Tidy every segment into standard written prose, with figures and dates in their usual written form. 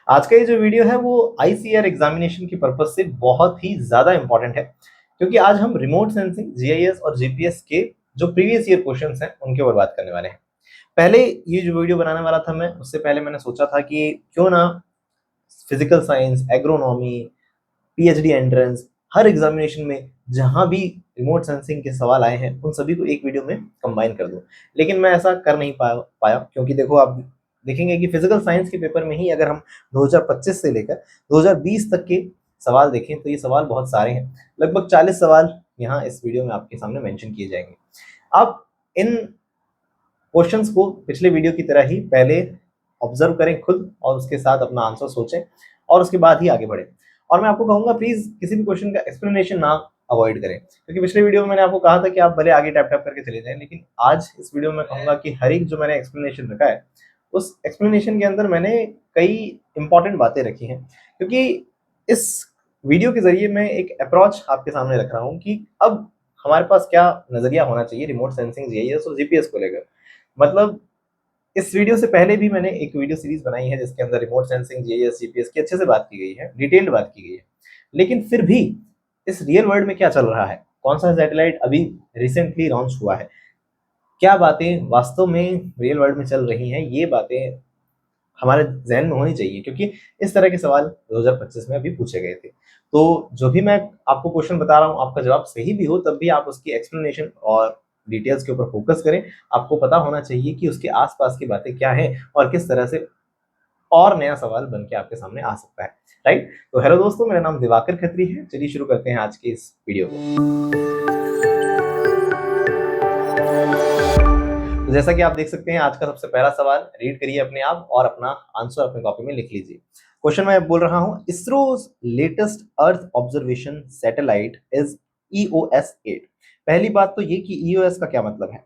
आज का ये जो वीडियो है वो आईसीआर एग्जामिनेशन की पर्पज से बहुत ही ज़्यादा इंपॉर्टेंट है, क्योंकि आज हम रिमोट सेंसिंग, जीआईएस और जीपीएस के जो प्रीवियस ईयर क्वेश्चंस हैं उनके ऊपर बात करने वाले हैं। पहले ये जो वीडियो बनाने वाला था मैं, उससे पहले मैंने सोचा था कि क्यों ना physical science, agronomy, PhD entrance, हर एग्जामिनेशन में जहां भी रिमोट सेंसिंग के सवाल आए हैं उन सभी को एक वीडियो में कंबाइन कर दूं। लेकिन मैं ऐसा कर नहीं पाया क्योंकि देखो, आप देखेंगे कि फिजिकल साइंस के पेपर में ही अगर हम 2025 से लेकर 2020 तक के सवाल देखें तो ये सवाल बहुत सारे हैं। लगभग 40 सवाल यहाँ इस वीडियो में आपके सामने मेंशन किए जाएंगे। आप इन क्वेश्चंस को पिछले वीडियो की तरह ही पहले ऑब्जर्व करें खुद, और उसके साथ अपना आंसर सोचें और उसके बाद ही आगे बढ़ें। और मैं आपको कहूंगा, प्लीज किसी भी क्वेश्चन का एक्सप्लेनेशन ना अवॉइड करें, क्योंकि पिछले वीडियो में मैंने आपको कहा था कि आप भले आगे टैप टैप करके चले जाएं, लेकिन आज इस वीडियो में कहूंगा कि हर एक जो मैंने एक्सप्लेनेशन रखा है उस एक्सप्लेनेशन के अंदर मैंने कई इंपॉर्टेंट बातें रखी हैं, क्योंकि इस वीडियो के जरिए मैं एक अप्रोच आपके सामने रख रहा हूँ कि अब हमारे पास क्या नजरिया होना चाहिए रिमोट सेंसिंग, जीआईएस और जीपीएस को लेकर। मतलब इस वीडियो से पहले भी मैंने एक वीडियो सीरीज बनाई है जिसके अंदर रिमोट सेंसिंग, जीआईएस, जीपीएस की अच्छे से बात की गई है, डिटेल्ड बात की गई है। लेकिन फिर भी इस रियल वर्ल्ड में क्या चल रहा है, कौन सा सैटेलाइट अभी रिसेंटली लॉन्च हुआ है, क्या बातें वास्तव में रियल वर्ल्ड में चल रही हैं, ये बातें हमारे जहन में होनी चाहिए, क्योंकि इस तरह के सवाल 2025 में अभी पूछे गए थे। तो जो भी मैं आपको क्वेश्चन बता रहा हूँ, आपका जवाब सही भी हो तब भी आप उसकी एक्सप्लेनेशन और डिटेल्स के ऊपर फोकस करें। आपको पता होना चाहिए कि उसके आसपास की बातें क्या हैं और किस तरह से और नया सवाल बन के आपके सामने आ सकता है। राइट? तो हेलो दोस्तों, मेरा नाम दिवाकर खत्री है। चलिए शुरू करते हैं आज के इस वीडियो को। तो जैसा कि आप देख सकते हैं, आज का सबसे पहला सवाल रीड करिए अपने आप और अपना आंसर अपने कॉपी में लिख लीजिए। क्वेश्चन मैं बोल रहा हूं, ISRO latest earth observation satellite is EOS 8। पहली बात तो ये कि ईओएस का क्या मतलब है।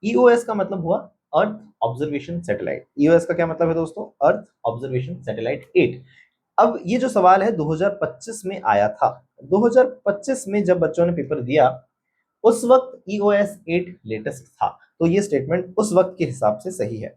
ईओएस का मतलब हुआ अर्थ ऑब्जर्वेशन सैटेलाइट। ईओएस का क्या मतलब है दोस्तों? Earth observation satellite 8। अब ये जो सवाल है 2025 में आया था। 2025 में जब बच्चों ने पेपर दिया उस वक्त ईओएस 8 लेटेस्ट था, तो ये स्टेटमेंट उस वक्त के हिसाब से सही है।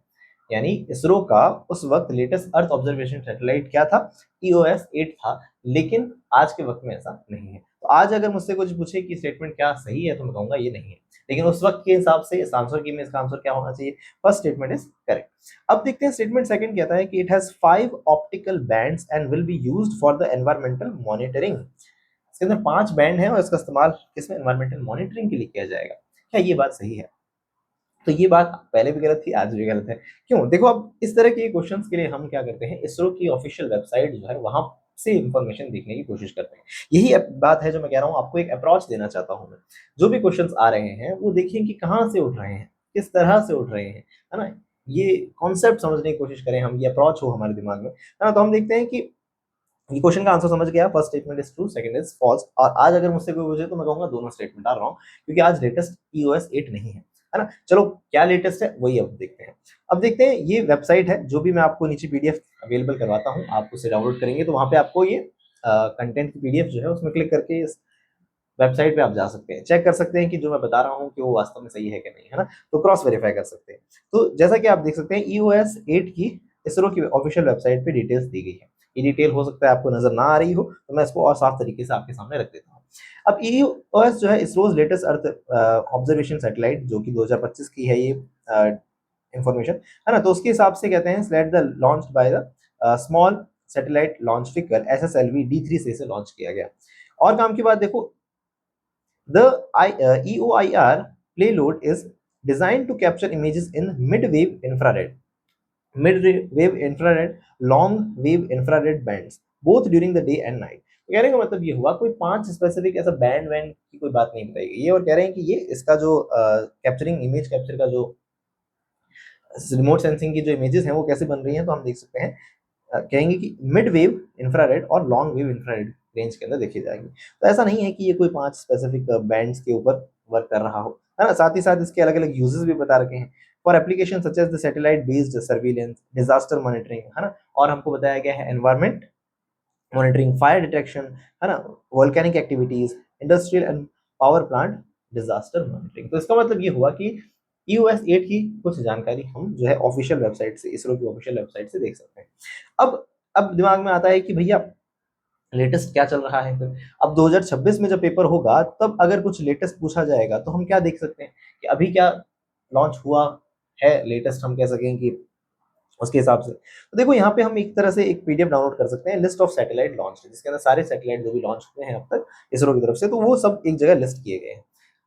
यानी इसरो का उस वक्त लेटेस्ट अर्थ ऑब्जर्वेशन सैटेलाइट क्या था? ईओएस 8 था। लेकिन आज के वक्त में ऐसा नहीं है। तो आज अगर मुझसे कुछ पूछे कि स्टेटमेंट क्या सही है, तो मैं कहूंगा ये नहीं है। लेकिन उस वक्त के हिसाब से इस आंसर की में इसका आंसर क्या होना चाहिए? First statement is correct. अब देखते हैं स्टेटमेंट सेकंड कहता है कि it has 5 optical bands and will be used for the environmental monitoring. इसके अंदर 5 बैंड हैं और इसका इस्तेमाल किसमें? एनवायरमेंटल मॉनिटरिंग के लिए किया जाएगा। क्या ये बात सही है? तो ये बात पहले भी गलत थी, आज भी गलत है। क्यों? देखो, अब इस तरह के क्वेश्चंस के लिए हम क्या करते हैं, इसरो की ऑफिशियल वेबसाइट जो है वहां से इंफॉर्मेशन देखने की कोशिश करते हैं। यही बात है जो मैं कह रहा हूँ, आपको एक अप्रोच देना चाहता हूँ मैं। जो भी क्वेश्चंस आ रहे हैं वो देखिए कि कहाँ से उठ रहे हैं, किस तरह से उठ रहे हैं, है ना। ये कॉन्सेप्ट समझने की कोशिश करें हम, ये अप्रोच हो हमारे दिमाग में, है ना। तो हम देखते हैं कि ये क्वेश्चन का आंसर समझ गया, first statement is true, second is false. और आज अगर मुझसे कोई पूछे तो मैं कहूंगा दोनों स्टेटमेंट आर रॉन्ग, क्योंकि आज लेटेस्ट ईओएस 8 नहीं है ना। चलो, क्या लेटेस्ट है वही अब देखते हैं। अब देखते हैं, ये वेबसाइट है जो भी मैं आपको नीचे पीडीएफ अवेलेबल करवाता हूँ, आप उसे डाउनलोड करेंगे तो वहां पे आपको ये कंटेंट की पीडीएफ जो है उसमें क्लिक करके इस वेबसाइट पे आप जा सकते हैं, चेक कर सकते हैं कि जो मैं बता रहा हूँ कि वो वास्तव में सही है कि नहीं, है ना। तो क्रॉस वेरीफाई कर सकते हैं। तो जैसा कि आप देख सकते हैं, ईओएस 8 की इसरो की ऑफिशियल वेबसाइट पे डिटेल्स दी गई है। ये डिटेल हो सकता है आपको नजर ना आ रही हो, तो मैं इसको और साफ तरीके से आपके सामने रख देता हूँ। अब ईओएस जो है ISRO's latest earth observation satellite, जो कि 2025 की है ये इंफॉर्मेशन, है ना। तो उसके हिसाब से कहते हैं slate the launched by the small satellite launch vehicle SSLV D3 से इसे लॉन्च किया गया। और काम की बात देखो, the EOIR payload is designed to capture images in mid-wave infrared, long-wave infrared bands, both during the day and night. तो कहने का मतलब ये हुआ, कोई 5 स्पेसिफिक ऐसा बैंड वैंड की कोई बात नहीं बताई गई है, और कह रहे हैं कि ये इसका जो कैप्चरिंग, इमेज कैप्चर का जो रिमोट सेंसिंग की जो इमेजेस हैं वो कैसे बन रही हैं, तो हम देख सकते हैं कहेंगे कि मिड वेव इंफ्रारेड और लॉन्ग वेव इंफ्रारेड रेंज के अंदर देखी जाएगी। तो ऐसा नहीं है कि ये कोई 5 स्पेसिफिक बैंड्स के ऊपर वर्क कर रहा हो, है ना। साथ ही साथ इसके अलग अलग यूजेस भी बता रखे हैं, for application such as the satellite based surveillance, disaster monitoring, है ना। और हमको बताया गया है एनवायरमेंट मॉनिटरिंग, फायर डिटेक्शन, है ना, volcanic activities, industrial and power plant disaster monitoring. तो इसका मतलब ये हुआ कि ईओएस 8 की कुछ जानकारी हम जो है ऑफिशियल वेबसाइट से, इसरो की ऑफिशियल वेबसाइट से देख सकते हैं। अब अब दिमाग में आता है कि भैया लेटेस्ट क्या चल रहा है फिर। अब 2026 में जब पेपर होगा तब अगर कुछ लेटेस्ट पूछा जाएगा तो हम क्या देख सकते हैं कि अभी क्या लॉन्च हुआ है लेटेस्ट, हम कह सकें कि उसके हिसाब से। तो देखो यहाँ पे हम एक तरह से एक पीडीएफ डाउनलोड कर सकते हैं, लिस्ट ऑफ सैटेलाइट लॉन्च, जिसके अंदर सारे सैटेलाइट जो भी लॉन्च हुए हैं अब तक इसरो की तरफ से, तो वो सब एक जगह लिस्ट किए गए हैं।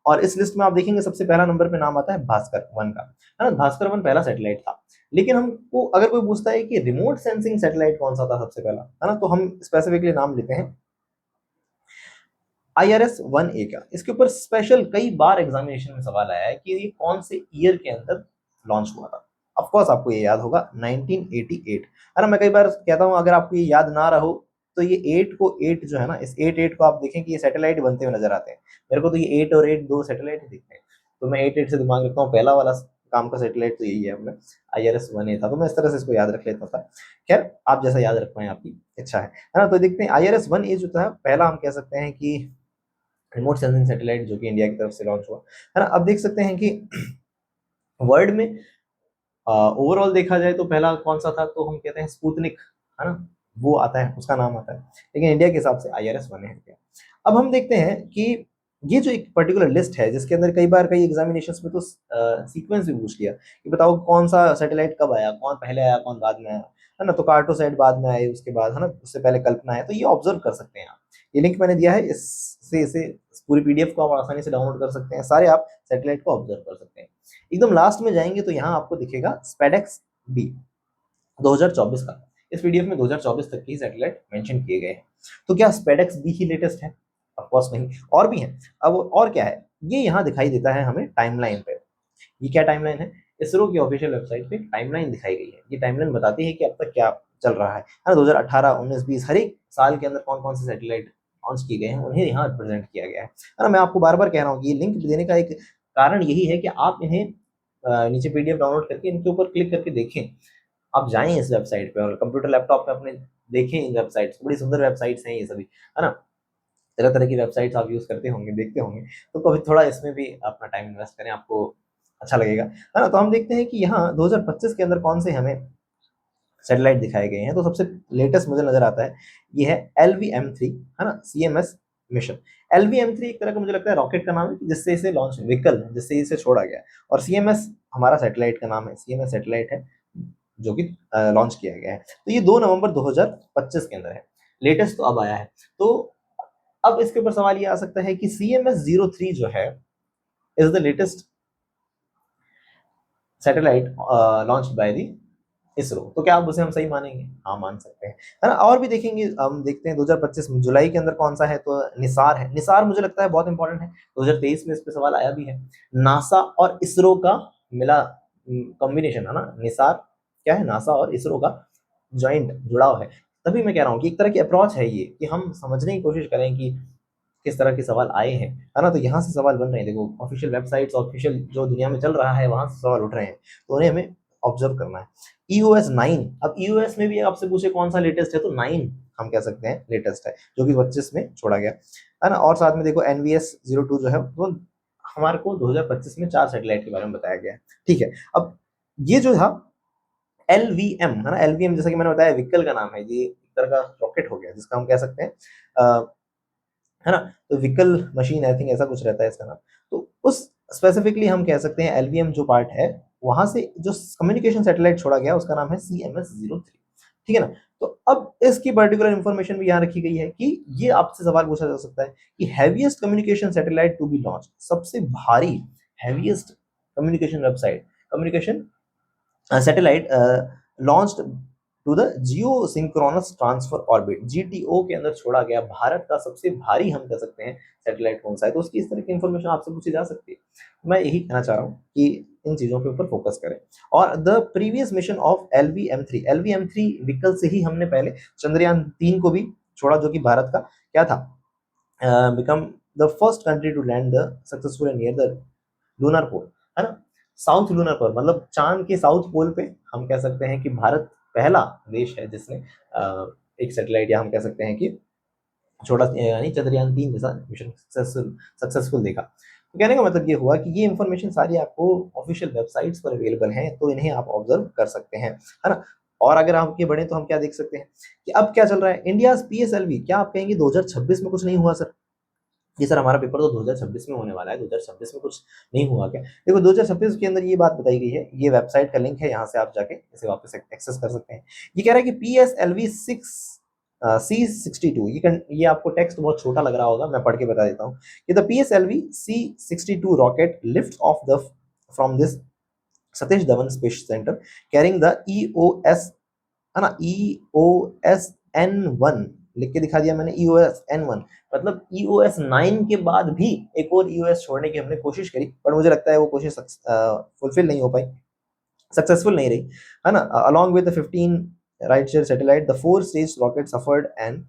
और इस लिस्ट में आप देखेंगे सबसे पहला नंबर पे नाम आता है भास्कर वन का, है ना। भास्कर वन पहला सैटेलाइट था। लेकिन हमको अगर कोई पूछता है कि रिमोट सेंसिंग सैटेलाइट कौन सा था सबसे पहला, है ना, तो हम स्पेसिफिकली नाम लेते हैं IRS-1A का। इसके ऊपर स्पेशल कई बार एग्जामिनेशन में सवाल आया है कि ये कौन से ईयर के अंदर लॉन्च हुआ था। ऑफ कोर्स आपको ये याद होगा 1988, है ना। मैं कई बार कहता हूँ अगर आपको ये याद ना रहो तो ये 8 को 8 जो है ना, इस 8 को आप देखें कि ये सैटेलाइट बनते हुए नजर आते हैं। मेरे को तो ये 8 और 8 दो सैटेलाइट ही दिखते हैं, तो मैं 8 से दिमाग रखता हूँ। पहला वाला काम का सैटेलाइट तो यही है अपने, IRS-1A था, तो मैं इस तरह से इसको याद रख लेता था। खैर आप जैसा याद रख पाए आपकी इच्छा है ना। तो देखते हैं IRS-1A जो था पहला, हम कह सकते हैं कि रिमोट सेंसिंग सैटेलाइट जो कि इंडिया की तरफ से लॉन्च हुआ, है ना। अब देख सकते हैं कि वर्ल्ड में ओवरऑल देखा जाए तो पहला कौन सा था, तो हम कहते हैं स्पुतनिक, है ना, वो आता है, उसका नाम आता है। लेकिन इंडिया के हिसाब से IRS-1A है। अब हम देखते हैं कि ये जो एक पर्टिकुलर लिस्ट है जिसके अंदर कई बार कई एग्जामिनेशंस में तो सीक्वेंस भी पूछ लिया कि बताओ कौन सा सैटेलाइट कब आया, कौन पहले आया कौन बाद में आया, है ना। तो कार्टोसैट बाद में आए, उसके बाद, है ना, उससे पहले कल्पना है। तो ये ऑब्जर्व कर सकते हैं आप, ये लिंक मैंने दिया है, इससे इसे पूरी पीडीएफ को आप आसानी से डाउनलोड कर सकते हैं, सारे आप सैटेलाइट को ऑब्जर्व कर सकते हैं। एकदम लास्ट में जाएंगे तो यहाँ आपको दिखेगा स्पेडेक्स बी 2024 का। इस पीडीएफ में 2024 तक की सैटेलाइट मेंशन किए गए हैं। तो क्या स्पेडेक्स बी ही लेटेस्ट है? ऑफ कोर्स नहीं, और भी है। अब और क्या है, ये यहाँ दिखाई देता है हमें टाइमलाइन पे। ये क्या टाइमलाइन है? इसरो की ऑफिशियल वेबसाइट पे टाइमलाइन दिखाई गई है। ये टाइमलाइन बताती है कि अब तक क्या चल रहा है ना। 2018, 19, 20 हर एक साल के अंदर कौन कौन से सैटेलाइट लॉन्च किए गए हैं उन्हें यहाँ रिप्रेजेंट किया गया है ना। मैं आपको बार बार कह रहा हूँ कि ये लिंक देने का एक कारण यही है कि आप इन्हें नीचे पीडीएफ डाउनलोड करके इनके ऊपर क्लिक करके देखें। आप जाएं इस वेबसाइट पे और कंप्यूटर लैपटॉप पे अपने देखें इन वेबसाइट्स, बड़ी सुंदर वेबसाइट्स हैं ये सभी, है ना। तरह तरह की वेबसाइट्स आप यूज करते होंगे, देखते होंगे, तो कभी थोड़ा इसमें भी अपना टाइम इन्वेस्ट करें, आपको अच्छा लगेगा, है ना। तो हम देखते हैं कि यहाँ 2025 के अंदर कौन से हमें सैटेलाइट दिखाए गए हैं। तो सबसे लेटेस्ट मुझे नजर आता है ये है LVM-3, है ना, CMS मिशन। LVM-3 एक तरह का मुझे लगता है रॉकेट का नाम है जिससे इसे लॉन्च, व्हीकल जिससे इसे छोड़ा गया, और CMS हमारा सैटेलाइट का नाम है। CMS सैटेलाइट है जो कि लॉन्च किया गया है। तो ये 2 नवंबर 2025 के अंदर है, लेटेस्ट तो अब आया है। तो अब इसके ऊपर सवाल ये आ सकता है कि CMS-03 जो है is the latest satellite launch by the ISRO. तो क्या आप उसे हम सही मानेंगे? हाँ, मान सकते हैं, है ना। और भी देखेंगे, हम देखते हैं 2025 में जुलाई के अंदर कौन सा है, तो निसार है। निसार मुझे लगता है बहुत इंपॉर्टेंट है, 2023 में इस पे सवाल आया भी है। नासा और इसरो का मिला कॉम्बिनेशन, है ना। निसार क्या है? नासा और इसरो का ज्वाइंट जुड़ाव है। तभी मैं कह रहा हूँ कि एक तरह की अप्रोच है ये कि हम समझने की कोशिश करें कि किस तरह के सवाल आए हैं, है ना। तो यहाँ से सवाल बन रहे हैं, देखो ऑफिशियल वेबसाइट्स, ऑफिशियल जो दुनिया में चल रहा है वहां से सवाल उठ रहे हैं, तो उन्हें हमें ऑब्जर्व करना है। EOS-9, अब EOS में भी आपसे पूछे कौन सा लेटेस्ट है, तो 9 हम कह सकते हैं लेटेस्ट है, जो कि 25 में छोड़ा गया, है ना। और साथ में देखो NVS-02 जो है वो हमारे को 2025 में 4 सैटेलाइट के बारे में बताया गया है। ठीक है, अब ये जो था LVM, है ना, LVM जैसा कि मैंने बताया व्हीकल का नाम है, ये एक तरह का रॉकेट हो गया जिसका हम कह सकते हैं, है ना। तो व्हीकल मशीन आई थिंक ऐसा कुछ रहता है इसका नाम। तो उस स्पेसिफिकली हम कह सकते हैं LVM जो पार्ट है वहां से जो कम्युनिकेशन सैटेलाइट छोड़ा गया उसका नाम है CMS-03, ठीक है ना। तो अब इसकी पर्टिकुलर इंफॉर्मेशन भी यहाँ रखी गई है कि ये आपसे सवाल पूछा जा सकता है कि heaviest communication satellite to be launch, सबसे भारी heaviest communication website communication satellite launched to the geosynchronous transfer orbit, GTO के अंदर छोड़ा गया भारत का सबसे भारी हम कह सकते हैं सैटेलाइट कौन सा है। तो उसकी इस तरह की इंफॉर्मेशन आपसे पूछी जा सकती है। मैं यही कहना चाह रहा हूँ कि इन चीजों के ऊपर फोकस करें। और the previous mission of LVM-3 vehicle से ही हमने पहले चंद्रयान 3 को भी छोड़ा, जो कि भारत का क्या था, become the first country to land the successful near the lunar pole, है ना। साउथ लूनर पोल मतलब चांद के साउथ पोल पे हम कह सकते हैं कि भारत पहला देश है जिसने एक सैटेलाइट, या हम कह सकते हैं कि छोटा यानी चंद्रयान 3 जैसा मिशन सक्सेसफुल देखा। तो कहने का मतलब ये हुआ कि ये इंफॉर्मेशन सारी आपको ऑफिशियल वेबसाइट्स पर अवेलेबल हैं, तो इन्हें आप ऑब्जर्व कर सकते हैं, है ना। और अगर हम आगे बढ़े तो हम क्या देख सकते हैं कि अब क्या चल रहा है, इंडिया PSLV, क्या आप कहेंगे 2026 में कुछ नहीं हुआ सर? जी सर, हमारा पेपर तो 2026 में होने वाला है, 2026 में कुछ नहीं हुआ क्या? देखो 2026 के अंदर ये बात बताई गई है, ये वेबसाइट का लिंक है, यहाँ से आप जाके इसे वापस एक्सेस कर सकते हैं। ये कह रहा है कि PSLV 6 C62, ये आपको टेक्स्ट बहुत छोटा लग रहा होगा, मैं पढ़ के बता देता हूँ कि the PSLV C62 rocket lift off the from this Satish Dhawan space centre carrying the EOS, है ना, EOS-N1 लिख के दिखा दिया मैंने, EOS-N1 मतलब EOS-9 के बाद भी एक और EOS छोड़ने की हमने कोशिश करी, पर मुझे लगता है वो कोशिश फुलफिल नहीं हो पाई, सक्सेसफुल नहीं रही, है ना। Along with the 15 ride share satellite, the 4 stage rocket suffered an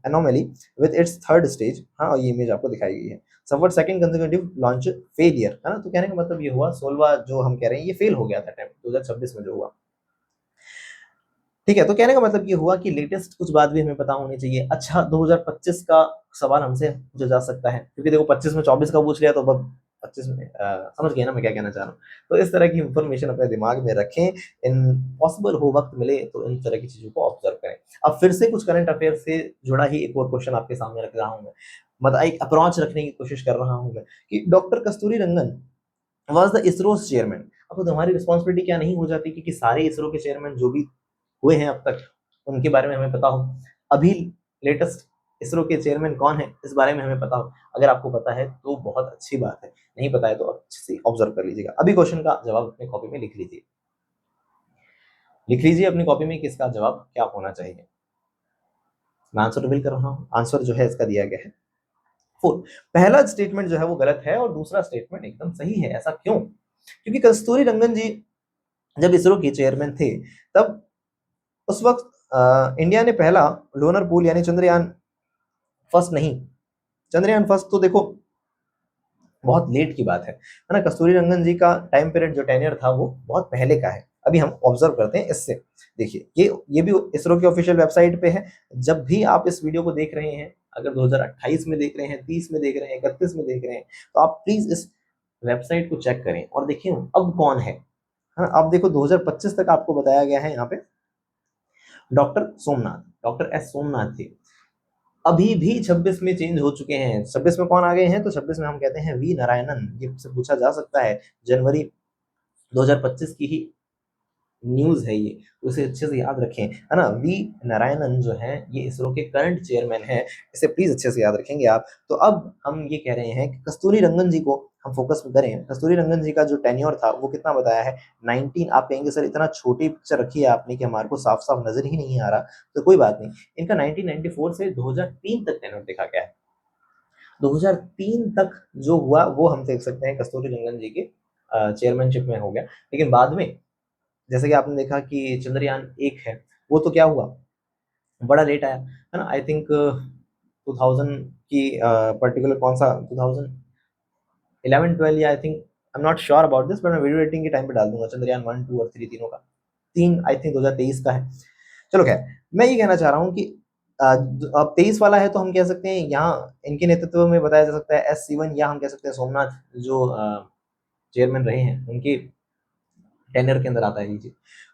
anomaly with its third stage, हाँ, और ये इमेज आपको दिखाई गई है, suffered second consecutive launch failure, है ना। तो कहने का मतलब ये हुआ 16वां जो हम कह रहे हैं ये फेल हो गया था अटेम्प्ट 2026 में जो हुआ, ठीक है। तो कहने का मतलब ये हुआ कि लेटेस्ट कुछ बात भी हमें पता होनी चाहिए। अच्छा, 2025 का सवाल हमसे पूछा जा सकता है, क्योंकि देखो 25 में 24 का पूछ लिया तो अब 25 में समझ गए ना मैं क्या कहना चाह रहा हूँ। तो इस तरह की इंफॉर्मेशन अपने दिमाग में रखें, इन पॉसिबल हो वक्त मिले तो इन तरह की चीजों को ऑब्जर्व करें। अब फिर से कुछ करंट अफेयर से जुड़ा ही एक और क्वेश्चन आपके सामने रख रहा हूँ मैं, मतलब एक अप्रोच रखने की कोशिश कर रहा हूँ मैं कि doctor Kasturi Rangan was the ISRO chairman. अब तो हमारी रिस्पॉन्सिबिलिटी क्या नहीं हो जाती कि सारे इसरो के चेयरमैन जो भी हुए हैं अब तक उनके बारे में हमें पता हो, अभी लेटेस्ट इसरो के चेयरमैन कौन है इस बारे में हमें पता हो। अगर आपको पता है तो बहुत अच्छी बात है, नहीं पता है तो अच्छे से ऑब्जर्व कर लीजिएगा। अभी क्वेश्चन का जवाब अपनी कॉपी में लिख लीजिए, लिख लीजिए अपनी कॉपी में कि इसका जवाब क्या होना चाहिए। मैं आंसर रिवील कर रहा हूँ, आंसर जो है इसका दिया गया है 4। पहला स्टेटमेंट जो है वो गलत है और दूसरा स्टेटमेंट एकदम सही है। ऐसा क्यों? क्योंकि कस्तूरी रंगन जी जब इसरो के चेयरमैन थे तब उस वक्त इंडिया ने पहला लोनर पूल यानी चंद्रयान फर्स्ट नहीं, चंद्रयान फर्स्ट तो देखो बहुत लेट की बात है ना। कस्तूरी रंगन जी का टाइम पीरियड जो टेन्योर था वो बहुत पहले का है। अभी हम ऑब्जर्व करते हैं इससे, देखिए ये भी इसरो की ऑफिशियल वेबसाइट पे है। जब भी आप इस वीडियो को देख रहे हैं, अगर 2028 में देख रहे हैं, 30 में देख रहे हैं, 31 में देख रहे हैं, तो आप प्लीज इस वेबसाइट को चेक करें और देखिए अब कौन है ना। अब देखो 2025 तक आपको बताया गया है यहाँ पे doctor Somnath, doctor S Somnath थे। अभी भी 26 में चेंज हो चुके हैं। 26 में कौन आ गए हैं? तो 26 में हम कहते हैं वी नारायणन। ये से पूछा जा सकता है, जनवरी 2025 की ही न्यूज है ये, उसे अच्छे से याद रखें, है ना। वी नारायणन जो है ये इसरो के करंट चेयरमैन है, इसे प्लीज अच्छे से याद रखेंगे आप। तो अब हम ये कह रहे हैं कि कस्तूरी रंगन जी को हम फोकस करें। कस्तूरी रंगन जी का जो टेन्योर था वो कितना बताया है? 19। आप कहेंगे सर इतना छोटी पिक्चर रखी है आपने कि हमारे को साफ साफ नजर ही नहीं आ रहा, तो कोई बात नहीं, इनका 1994 से 2003 तक टेन्योर देखा गया है। 2003 तक जो हुआ वो हम देख सकते हैं कस्तूरी रंगन जी के चेयरमैनशिप में हो गया। लेकिन बाद में जैसे कि आपने देखा कि चंद्रयान 1 है वो तो क्या हुआ, बड़ा लेट आया, है ना। आई थिंक 2000 की पर्टिकुलर कौन सा 2011 12 या I think, I am not sure about this, but मैं वीडियो एडिटिंग के टाइम पे डाल दूंगा चंद्रयान 1 2 और 3 तीनों का। 3 आई थिंक 2023 का है। चलो खैर, मैं ये कहना चाह रहा हूँ कि अब 23 वाला है तो हम कह सकते हैं यहाँ इनके नेतृत्व में बताया जा सकता है SC1, या हम कह सकते हैं सोमनाथ जो चेयरमैन रहे हैं उनके टेनर के अंदर आता है ये चीज।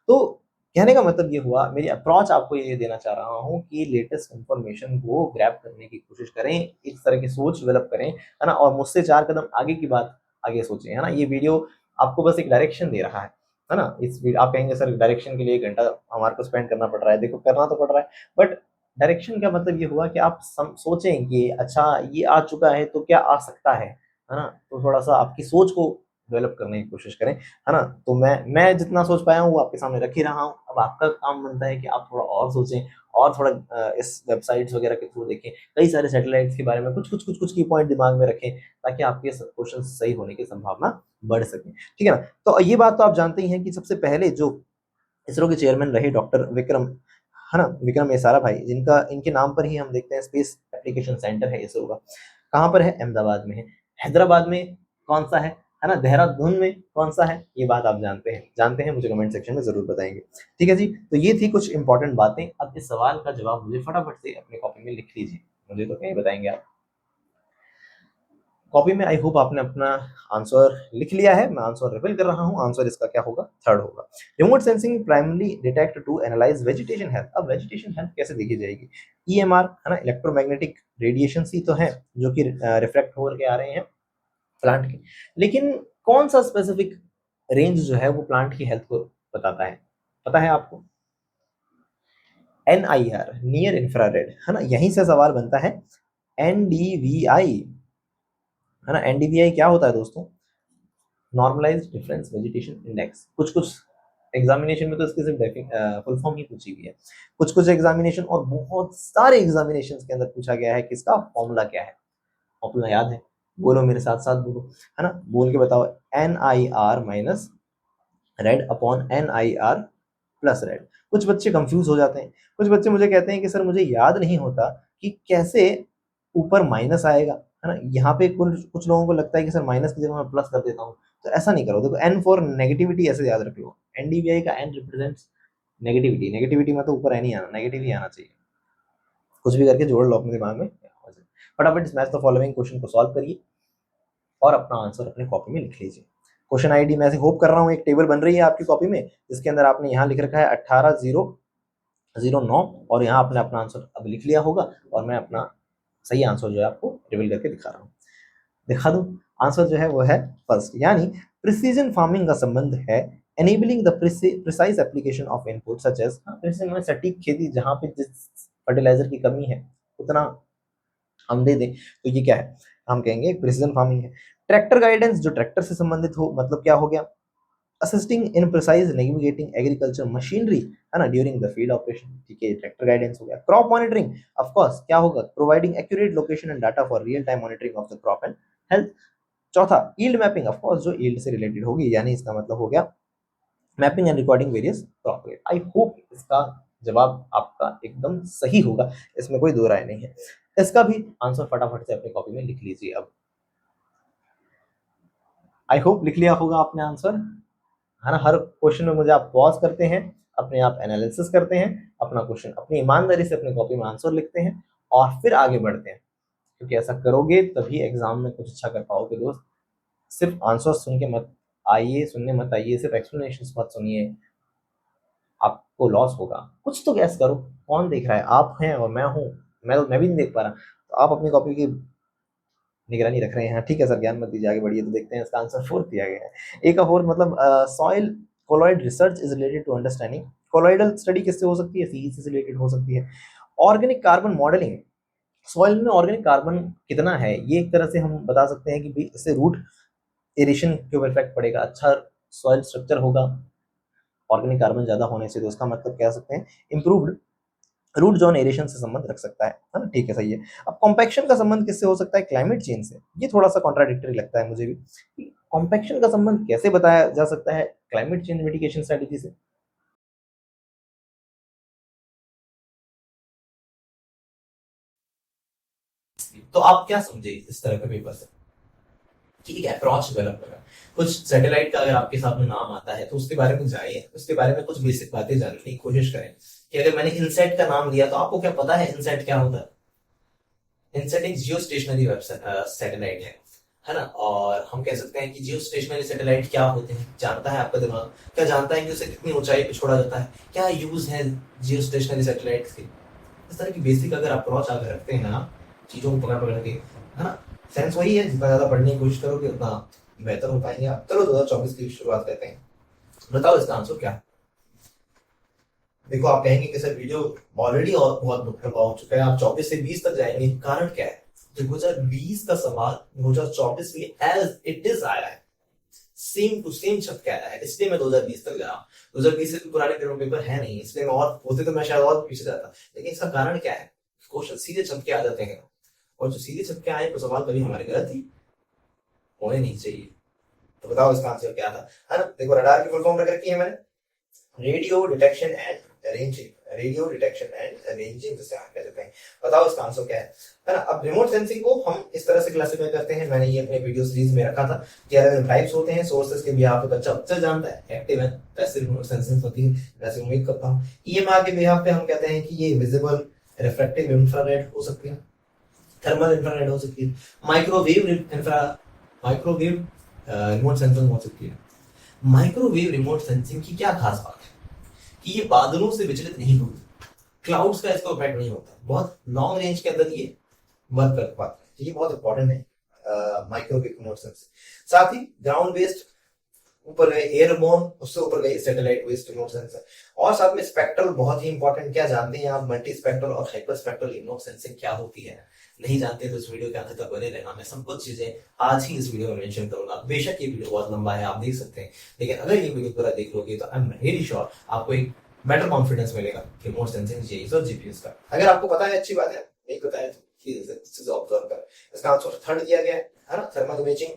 तो कहने का मतलब ये हुआ, मेरी अप्रोच आपको ये देना चाह रहा हूँ कि लेटेस्ट इंफॉर्मेशन को ग्रैब करने की कोशिश करें, इस तरह की सोच डेवलप करें, है ना। और मुझसे 4 कदम आगे की बात आगे सोचें, है ना। ये वीडियो आपको बस एक डायरेक्शन दे रहा है ना। इस वीडियो आप कहेंगे सर डायरेक्शन के लिए 1 घंटा हमारे को स्पेंड करना पड़ रहा है, देखो करना तो पड़ रहा है, बट डायरेक्शन का मतलब ये हुआ कि आप सोचें कि अच्छा ये आ चुका है तो क्या आ सकता है ना। तो थोड़ा सा आपकी सोच को डेवलप करने की कोशिश करें, है ना। तो मैं जितना सोच पाया हूँ वो आपके सामने रख ही रहा हूँ। अब आपका काम बनता है कि आप थोड़ा और सोचें और थोड़ा इस वेबसाइट्स वगैरह के थ्रू देखें, कई सारे सैटेलाइट्स के बारे में कुछ की पॉइंट दिमाग में रखें, ताकि आपके क्वेश्चन सही होने की संभावना बढ़ सके, ठीक है ना। तो ये बात तो आप जानते ही हैं कि सबसे पहले जो इसरो के चेयरमैन रहे डॉक्टर विक्रम, है ना, विक्रम ए साराभाई, जिनका इनके नाम पर ही हम देखते हैं स्पेस एप्लीकेशन सेंटर है इसरो का। कहाँ पर है? अहमदाबाद में है। हैदराबाद में कौन सा है ना, देहरादून में कौन सा है? ये बात आप जानते हैं मुझे कमेंट सेक्शन में जरूर बताएंगे, ठीक है जी। तो ये थी कुछ इंपॉर्टेंट बातें। अब इस सवाल का जवाब मुझे फटाफट से अपनी कॉपी में लिख लीजिए, मुझे तो कहीं बताएंगे आप। कॉपी में आई होप आपने अपना आंसर लिख लिया है। मैं आंसर रिवील कर रहा हूँ। आंसर इसका क्या होगा? थर्ड होगा। Remote sensing primary detect to analyse vegetation health. अब वेजिटेशन हेल्थ कैसे देखी जाएगी? ईएमआर है ना, इलेक्ट्रोमैग्नेटिक रेडिएशन ही तो है जो कि रिफ्लेक्ट होकर के आ रहे हैं प्लांट के, लेकिन कौन सा स्पेसिफिक रेंज जो है वो प्लांट की हेल्थ को बताता है? पता है आपको? NIR, नियर इंफ्रारेड, है ना, यहीं से सवाल बनता है। NDVI, है ना, NDVI क्या होता है दोस्तों? Normalised difference vegetation index. कुछ कुछ एग्जामिनेशन में तो इसकी सिर्फ फुल फॉर्म ही पूछी गई है, कुछ कुछ एग्जामिनेशन और बहुत सारे एग्जामिनेशन के अंदर पूछा गया है कि इसका फॉर्मूला क्या है। फॉर्मूला याद है? बोलो मेरे साथ साथ बोलो, है ना, बोल के बताओ। NIR minus red upon NIR plus red. कुछ बच्चे कंफ्यूज हो जाते हैं, कुछ बच्चे मुझे कहते हैं कि सर मुझे याद नहीं होता कि कैसे ऊपर माइनस आएगा, है ना। यहाँ पे कुछ कुछ लोगों को लगता है कि सर माइनस की जगह मैं प्लस कर देता हूँ, तो ऐसा नहीं करो। देखो N फॉर नेगेटिविटी ऐसे याद रख लो। NDVI का N रिप्रेजेंट्स नेगेटिविटी। नेगेटिविटी में तो ऊपर N ही आना, नेगेटिव ही आना चाहिए। कुछ भी करके जोड़ लो अपने दिमाग में। फटाफट स्मैश द फॉलोइंग क्वेश्चन को सॉल्व करिए और अपना आंसर अपनी कॉपी में लिख लीजिए। क्वेश्चन आईडी मैं ऐसे होप कर रहा हूँ एक टेबल बन रही है आपकी कॉपी में, जिसके अंदर आपने यहाँ लिख रखा है 18,009 और यहाँ आपने अपना आंसर अब लिख लिया होगा और मैं अपना सही आंसर जो है आपको रिवील करके दिखा रहा हूँ। दिखा दूँ? आंसर जो है वो है फर्स्ट, यानी प्रिसीजन फार्मिंग का संबंध है enabling the precise application of input such as. Precision में सटीक खेती, जहाँ पे जिस फर्टिलाइजर की कमी है उतना हम दे दें, तो ये क्या है? हम कहेंगे प्रिसीजन फार्मिंग है। ट्रैक्टर गाइडेंस, जो ट्रैक्टर से संबंधित हो, मतलब क्या हो गया? असिस्टिंग इन प्रिसाइज नेविगेटिंग एग्रीकल्चर मशीनरी, है ना, ड्यूरिंग द फील्ड ऑपरेशन। ठीक है, ट्रैक्टर गाइडेंस हो गया। क्रॉप मॉनिटरिंग, ऑफ कोर्स क्या होगा? Providing accurate location and data for real time monitoring of the crop and health. चौथा, यील्ड मैपिंग, ऑफ कोर्स जो यील्ड से रिलेटेड होगी, यानी इसका मतलब हो गया mapping and recording various crop rate. I hope इसका जवाब आपका एकदम सही होगा, इसमें कोई दो राय नहीं है। इसका भी आंसर फटाफट से अपनी कॉपी में लिख लीजिए। अब आई होप लिख लिया होगा आपने आंसर, है ना। हर क्वेश्चन में मुझे आप पॉज करते हैं, अपने आप एनालिसिस करते हैं, अपना क्वेश्चन अपनी ईमानदारी से अपनी कॉपी में आंसर लिखते हैं और फिर आगे बढ़ते हैं, क्योंकि ऐसा करोगे तभी एग्जाम में कुछ अच्छा कर पाओगे दोस्त। सिर्फ आंसर सुन के मत आइए, सुनने मत आइए, सिर्फ एक्सप्लेनेशन मत सुनिए, आपको लॉस होगा। कुछ तो गैस करो, कौन देख रहा है? आप हैं और मैं हूँ, मैं भी नहीं देख पा रहा, तो आप अपनी कॉपी की निगरानी रख रहे हैं। ठीक है सर, ज्ञान मत दीजिए, आगे बढ़िए। तो देखते हैं, इसका आंसर फोर्थ दिया गया है। ए का फोर्थ मतलब soil colloid research is related to understanding. Colloidal study किससे हो सकती है? सी से रिलेटेड हो सकती है। ऑर्गेनिक कार्बन मॉडलिंग, सॉइल में ऑर्गेनिक कार्बन कितना है, ये एक तरह से हम बता सकते हैं कि भाई इससे रूट एरेशन के ऊपर इफेक्ट पड़ेगा। अच्छा सॉइल स्ट्रक्चर होगा ऑर्गेनिक कार्बन ज्यादा होने से, तो उसका मतलब कह सकते हैं इंप्रूव्ड रूट जोन एरेशन से संबंध रख सकता है ना। ठीक है, सही है। अब कॉम्पैक्शन का संबंध किससे हो सकता है? क्लाइमेट चेंज से। ये थोड़ा सा कॉन्ट्राडिक्टरी लगता है मुझे भी। कॉम्पैक्शन का संबंध कैसे बताया जा सकता है क्लाइमेट चेंज मिटिगेशन स्ट्रेटेजी से? तो आप क्या समझे इस तरह के पेपर से? ठीक है, अप्रोच डेवलप करा। कुछ सैटेलाइट का अगर आपके सामने नाम आता है तो उसके बारे में जानिए, उसके बारे में कुछ बेसिक बातें जानने की कोशिश करें कि अगर मैंने इनसेट का नाम लिया तो आपको क्या पता है इनसेट क्या होता है? इनसेट एक जियो स्टेशनरी सैटेलाइट है ना। और हम कह सकते हैं कि जियो स्टेशनरी सैटेलाइट क्या होते हैं, जानता है आपका दिमाग? क्या जानता है कि उसे कितनी ऊंचाई पे छोड़ा जाता है? क्या यूज है जियो स्टेशनरी सैटेलाइट के? इस तरह की बेसिक अगर अप्रोच अगर रखते हैं ना चीजों को पकड़ पकड़ के, है ना, सेंस वही है, जितना ज्यादा पढ़ने की कोशिश करोगे उतना बेहतर हो पाएंगे आप। चलो 2024 की शुरुआत करते हैं। बताओ इसका आंसर क्या है? देखो, आप कहेंगे कि सर वीडियो ऑलरेडी और बहुत लंबा हो चुका है, आप 24 से 20 तक जाएंगे, कारण क्या है? 2020 का सवाल 2024 में एज इट इज आया है, सेम टू सेम शब्द कह रहा है, इसलिए मैं 2020 तक जा रहा हूँ। 2020 से तो पुराने पेपर पेपर है नहीं, इसलिए मैं और होते तो मैं शायद और पीछे जाता। लेकिन इसका कारण क्या है? क्वेश्चन सीधे छप के आ जाते हैं, और जो सीधे छप के आए तो सवाल कभी हमारे गलत ही होने नहीं चाहिए। तो बताओ इसका आंसर क्या था? है ना, देखो रडार की फुल फॉर्म रख रखी है मैंने, radio detection and arranging. Radio detection and arranging जिसे आप कह देते हैं। बताओ इसका आंसर क्या है ना। अब रिमोट सेंसिंग को हम इस तरह से क्लासिफाई करते हैं, मैंने ये अपने वीडियो सीरीज में रखा था कि अलग टाइप्स होते हैं। सोर्सेस के बिहाफ पे बच्चा अच्छा जानता है, एक्टिव है, पैसिव रिमोट सेंसिंग होती है, वैसे उम्मीद करता हूँ। ईएमआर के बिहाफ पे हम कहते हैं कि ये विजिबल, रिफ्रैक्टिव, इंफ्रारेड हो सकती है। थर्मल इंफ्रारेड हो सकती है, माइक्रोवेव रिमोट सेंसिंग हो सकती है। माइक्रोवेव रिमोट सेंसिंग की क्या खास बात है कि ये बादलों से विचलित नहीं होती, क्लाउड्स का इसका इफेक्ट नहीं होता, बहुत लॉन्ग रेंज के अंदर ये वर्क कर पाता है, ये बहुत इंपॉर्टेंट है माइक्रोवेव रिमोट सेंसिंग। साथ ही ग्राउंड बेस्ड ऊपर गए एयरबोर्न, उससे ऊपर गए सैटेलाइट बेस्ड रिमोट सेंसर, और साथ में स्पेक्ट्रल बहुत ही इंपॉर्टेंट। क्या जानते हैं आप मल्टी स्पेक्ट्रल और हाइपर स्पेक्ट्रल रिमोट सेंसिंग क्या होती है? नहीं जानते तो इस वीडियो के अंत तक बने रहना, मैं सब कुछ चीजें आज ही इस वीडियो में मेंशन करूंगा। बेशक ये वीडियो बहुत लंबा है, आप देख सकते हैं, लेकिन अगर ये वीडियो पूरा देख लोगे तो आई एम रियली श्योर आपको एक बेटर कॉन्फिडेंस मिलेगा रिमोट सेंसिंग जेईस और जीपीएस का। अगर आपको पता है अच्छी बात है, नहीं पता है तो ऑब्जर्व कर। इसका आंसर थर्ड दिया गया है ना, थर्मल इमेजिंग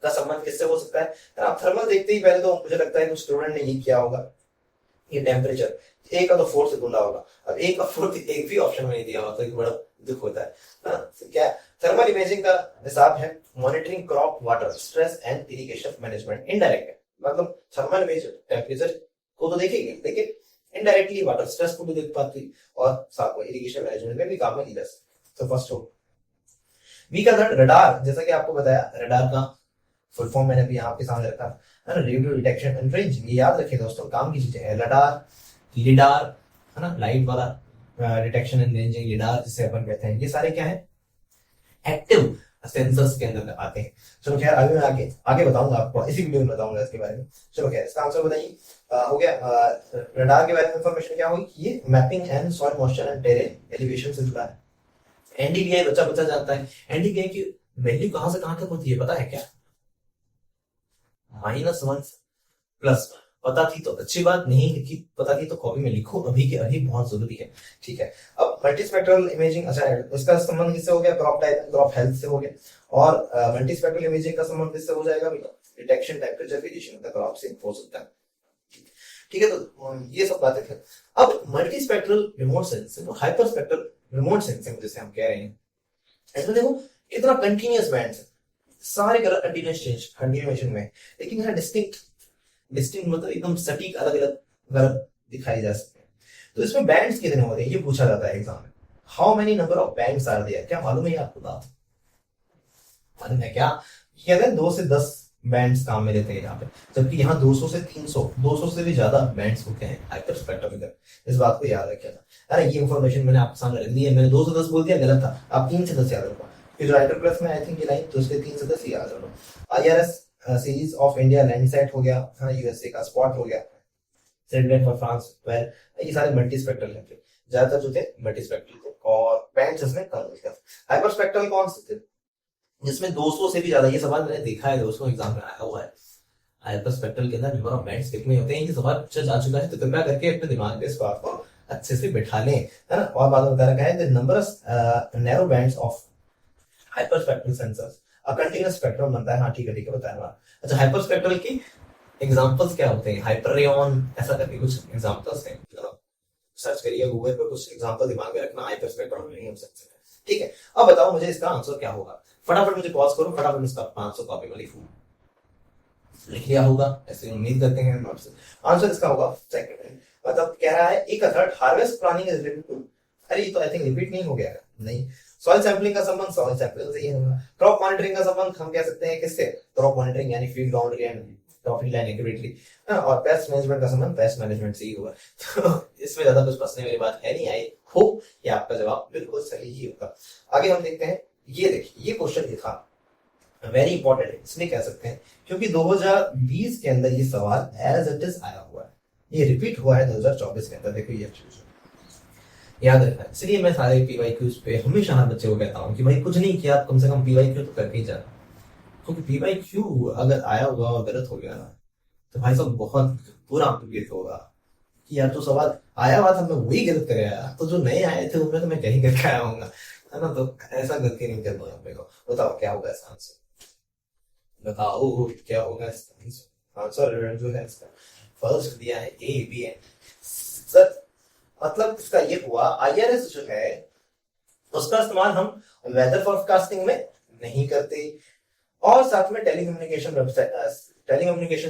का संबंध किससे हो सकता है? आप थर्मल देखते ही पहले तो मुझे लगता है कि स्टूडेंट ने ये किया होगा, ये टेम्परेचर एक का तो फोर्थ से ढूंढा होगा, अब एक का फोर्थ एक भी ऑप्शन में नहीं दिया होता, तो बड़ा दुख होता है ना। क्या थर्मल इमेजिंग का हिसाब है? Monitoring crop water stress and irrigation management. Indirect है, मतलब थर्मल इमेज टेम्परेचर को तो देखेगी, लेकिन इनडायरेक्टली वाटर स्ट्रेस को भी देख पाती और साथ में इरिगेशन मैनेजमेंट में भी काम में ली जा सकती। तो फर्स्ट हो वी का थर्ड रडार, जैसा कि आपको बताया रडार का फुल फॉर्म मैंने भी यहाँ आपके सामने रखा है ना, रेडियो डिटेक्शन एंड रेंजिंग। ये याद रखिए दोस्तों, काम की चीजें है। रडार, लिडार है ना, लाइट वाला डिटेक्शन एंड रेंजिंग, लिडार जिसे अपन कहते हैं, ये सारे क्या है? एक्टिव सेंसर्स के अंदर आते हैं। चलो खैर आगे मैं आगे बताऊंगा आपको, इसी वीडियो में बताऊंगा इसके बारे में। चलो खैर इसका आंसर बताइए। हो गया रडार के बारे में इंफॉर्मेशन क्या होगी? ये mapping and soil moisture and terrain elevation से जुड़ा है। एनडीवीआई बच्चा बच्चा जानता है, एनडीवीआई की वैल्यू कहां से कहां तक होती है पता है क्या? -1 प्लस। पता थी तो अच्छी बात, नहीं लिखी पता थी तो कॉपी में लिखो, अभी के अभी बहुत जरूरी है। ठीक है, अब मल्टीस्पेक्ट्रल इमेजिंग, अच्छा इसका संबंध किससे हो गया? क्रॉप टाइप क्रॉप हेल्थ से हो गया। और मल्टीस्पेक्ट्रल इमेजिंग का संबंध किससे हो जाएगा भैया? Detection temperature variation of the crop से हो सकता है। ठीक है, तो ये सब बातें थे। अब multispectral remote sensing, hyper spectral remote sensing जिसे हम कह रहे हैं, इसमें देखो कितना कंटिन्यूअस बैंड है, सारे कलर कंटिन्यूएशन में, लेकिन यहाँ डिस्टिंक्ट मतलब एकदम सटीक अलग अलग कलर दिखाई जा सकते हैं। तो इसमें बैंड्स कितने होते हैं ये पूछा जाता है एग्जाम में। How many number of bands are there? क्या मालूम है आपको? बात मालूम है क्या? कहते हैं 2 से 10 बैंड्स काम में लेते हैं यहाँ पे, जबकि यहाँ 200 से 300, 200 से भी ज्यादा बैंड्स होते हैं हाइपर स्पेक्ट्रम में। इस बात को याद रखिएगा। अरे ये इन्फॉर्मेशन मैंने आपके सामने रख दी है, मैंने 2 से 10 बोल दिया, गलत था। आप 3 से 10 याद रखो, फिर राइटर प्लस में आई थिंक ये लाइन, तो इसलिए 3 से 10 याद रखो। IRS series of India, Landsat हो गया है ना, यूएसए का स्पॉट हो गया, सेटेलाइट फॉर फ्रांस, वेल ये सारे मल्टी स्पेक्ट्रल हैं, ज्यादातर जो थे मल्टी स्पेक्ट्रल थे, और बैंड्स इसमें कम थे। हाइपर स्पेक्ट्रल कौन से थे? जिसमें 200 से भी ज्यादा, ये सवाल मैंने देखा है दोस्तों, एग्जाम में आया हुआ है। हाइपर स्पेक्ट्रल के अंदर नंबर ऑफ बैंड्स कितने होते हैं, ये सवाल पूछा जा चुका है, तो कृपया करके अपने दिमाग में इस बात को अच्छे से बिठा लें, है ना। और बाद में बता रखा है the number narrow bands of hyper spectral sensors a continuous spectrum बनता है। हाँ ठीक है बताया। अच्छा हाइपर स्पेक्ट्रल की एग्जांपल्स क्या होते हैं? हाइपरियन ऐसा करके कुछ एग्जांपल्स हैं, सर्च करिए गूगल पे, कुछ एग्जांपल दिमाग में रखना हाइपर स्पेक्ट्रम रिमोट सेंसिंग। ठीक है, अब बताओ मुझे इसका आंसर क्या होगा? फटाफट मुझे पॉज करो, फटाफट इसका आंसर कॉपी में लिखो। लिख लिया होगा ऐसे उम्मीद करते हैं हम आपसे। आंसर इसका होगा सेकंड, मतलब कह रहा है एक third harvest planning is related to, अरे ये तो आई थिंक रिपीट नहीं हो गया नहीं। सॉइल सैंपलिंग का संबंध सॉइल सैंपलिंग से ही होगा। क्रॉप मॉनिटरिंग का संबंध हम कह सकते हैं किससे? क्रॉप मॉनिटरिंग यानी field boundary and topic line accurately, और पेस्ट मैनेजमेंट का संबंध पेस्ट मैनेजमेंट से ही होगा। तो इसमें ज्यादा कुछ फंसने वाली बात है नहीं। आई होप कि आपका जवाब बिल्कुल सही ही होगा। आगे हम देखते हैं, ये देखिए ये क्वेश्चन लिखा वेरी इंपॉर्टेंट है, इसलिए कह सकते हैं क्योंकि 2020 के अंदर ये सवाल एज इट इज आया हुआ है, ये रिपीट हुआ है 2024 के अंदर। देखो ये याद रखना है, इसलिए मैं सारे पीवाईक्यूज पे हमेशा हर बच्चे को कहता हूँ कि भाई कुछ नहीं किया, कम से कम पीवाईक्यू तो करके ही जाना, क्योंकि पीवाईक्यू अगर आया हुआ और गलत हो गया ना तो भाई साहब बहुत बुरा आपको होगा कि यार तो सवाल आया हुआ था मैं वही गलत कर आया, तो जो नए आए थे उनमें तो मैं कहीं करके आया हूँ, है ना। तो ऐसा करके नहीं करना अपने को। बताओ क्या होगा इसका आंसर? बताओ क्या होगा इसका आंसर? जो है इसका फर्स्ट दिया है ए बी है सर, मतलब इसका ये हुआ IRS जो है उसका इस्तेमाल हम वेदर फोरकास्टिंग में नहीं करते, और साथ में टेलीकम्युनिकेशन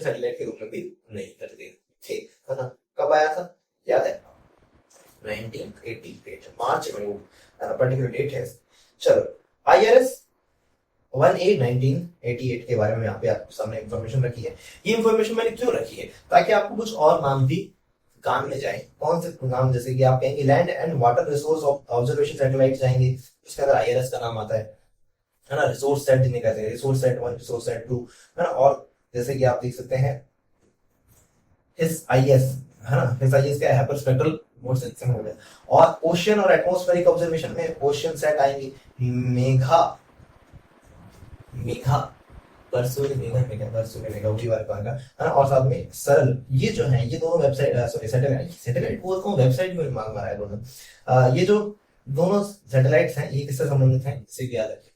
सैटेलाइट के रूप में भी नहीं करते थे, है ना। कब आया था याद है? 1988 मार्च में, वो पर्टिकुलर डेट है चलो, IRS 1A 1988 के बारे में यहाँ पे आपके सामने इंफॉर्मेशन रखी है। ये इंफॉर्मेशन मैंने क्यों रखी है, ताकि आपको कुछ और नाम भी काम में जाए। कौन से नाम, जैसे कि आप कहेंगे land and water resource observation satellite जाएंगे, उसके अंदर IRS का नाम आता है ना। रिसोर्स सेट जिन्हें कहते हैं, रिसोर्स सेट 1, रिसोर्स सेट 2, है ना। और जैसे कि आप देख सकते हैं HIS, है ना। HIS क्या है, हाइपर स्पेक्ट्रल रिमोट सेंसिंग हो गया। और ओशियन और एटमॉस्फेरिक ऑब्जर्वेशन में ओशियन सेट आएंगे, मेघा मेघा परसों मेघा उठी वाले का, है ना। और साथ में सरल, ये जो है ये दोनों वेबसाइट, सॉरी सैटेलाइट बोलता हूँ, वेबसाइट में मांग मारा है दोनों। ये जो दोनों सैटेलाइट्स हैं ये किससे संबंधित हैं, इसे याद रखिए।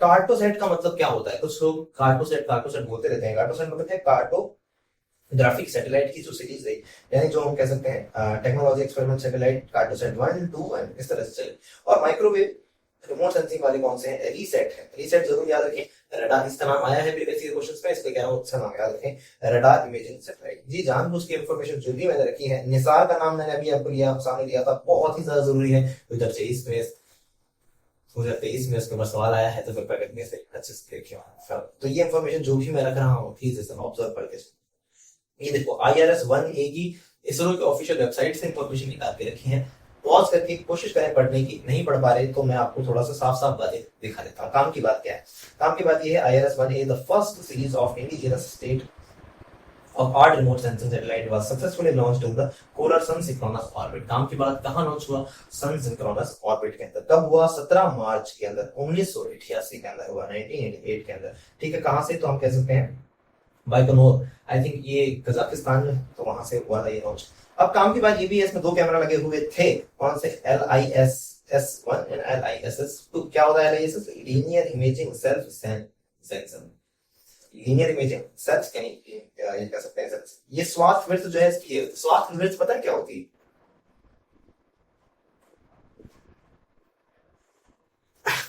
कार्टोसेट का मतलब क्या होता है, कुछ लोग कार्टोसेट बोलते रहते हैं। कार्टोसेट मतलब है कार्टोग्राफिक सैटेलाइट की जो सीरीज रही, यानी जो हम कह सकते हैं technology experiment satellite Cartosat 1, 2 and इस तरह से चले। और माइक्रोवेव रिमोट सेंसिंग वाले कौन से हैं, रीसेट है। रीसेट जरूर याद रखें, रडार इसका नाम आया है प्रीवियस ईयर क्वेश्चंस में, इसलिए कह रहा हूं इसका नाम याद रखें, रडार इमेजिंग सैटेलाइट। जी जानबूझ के इंफॉर्मेशन जो भी मैंने रखी है, निसार का नाम मैंने अभी आपको सामने लिया था, बहुत ही ज्यादा जरूरी है। 2023 में उसके ऊपर सवाल आया है, तो फिर करने से अच्छे से देखिए। तो ये इंफॉर्मेशन जो भी मैं रख रहा हूँ प्लीज इसे ऑब्जर्व करके। ये देखो IRS 1A की इसरो की ऑफिशियल वेबसाइट से इंफॉर्मेशन निकाल के रखी है। पॉज करके कोशिश करें पढ़ने की, नहीं पढ़ पा रहे तो मैं आपको थोड़ा सा साफ साफ बातें दिखा देता हूँ। काम की बात क्या है, काम की बात ये है IRS 1A the first series of indigenous state of odd remote sensing satellite was successfully launched in the polar sun synchronous orbit। काम की बात कहाँ लॉन्च हुआ, सन सिंक्रोनस ऑर्बिट के अंदर। कब हुआ, 17 मार्च के अंदर 1988 के अंदर हुआ, 1988 के अंदर। ठीक है, कहाँ से, तो हम कह सकते हैं बाइकोनोर, आई थिंक ये कजाकिस्तान में, तो वहां से हुआ था ये लॉन्च। अब काम की बात ये भी है, इसमें 2 कैमरा लगे हुए थे, कौन से, LISS-1 एंड LISS-2। क्या होता है LISS, linear imaging self censor, linear imaging self, ये कह सकते हैं सेल्फ। ये स्वाथ विड्थ जो है इसकी, स्वाथ विड्थ पता है क्या होती है,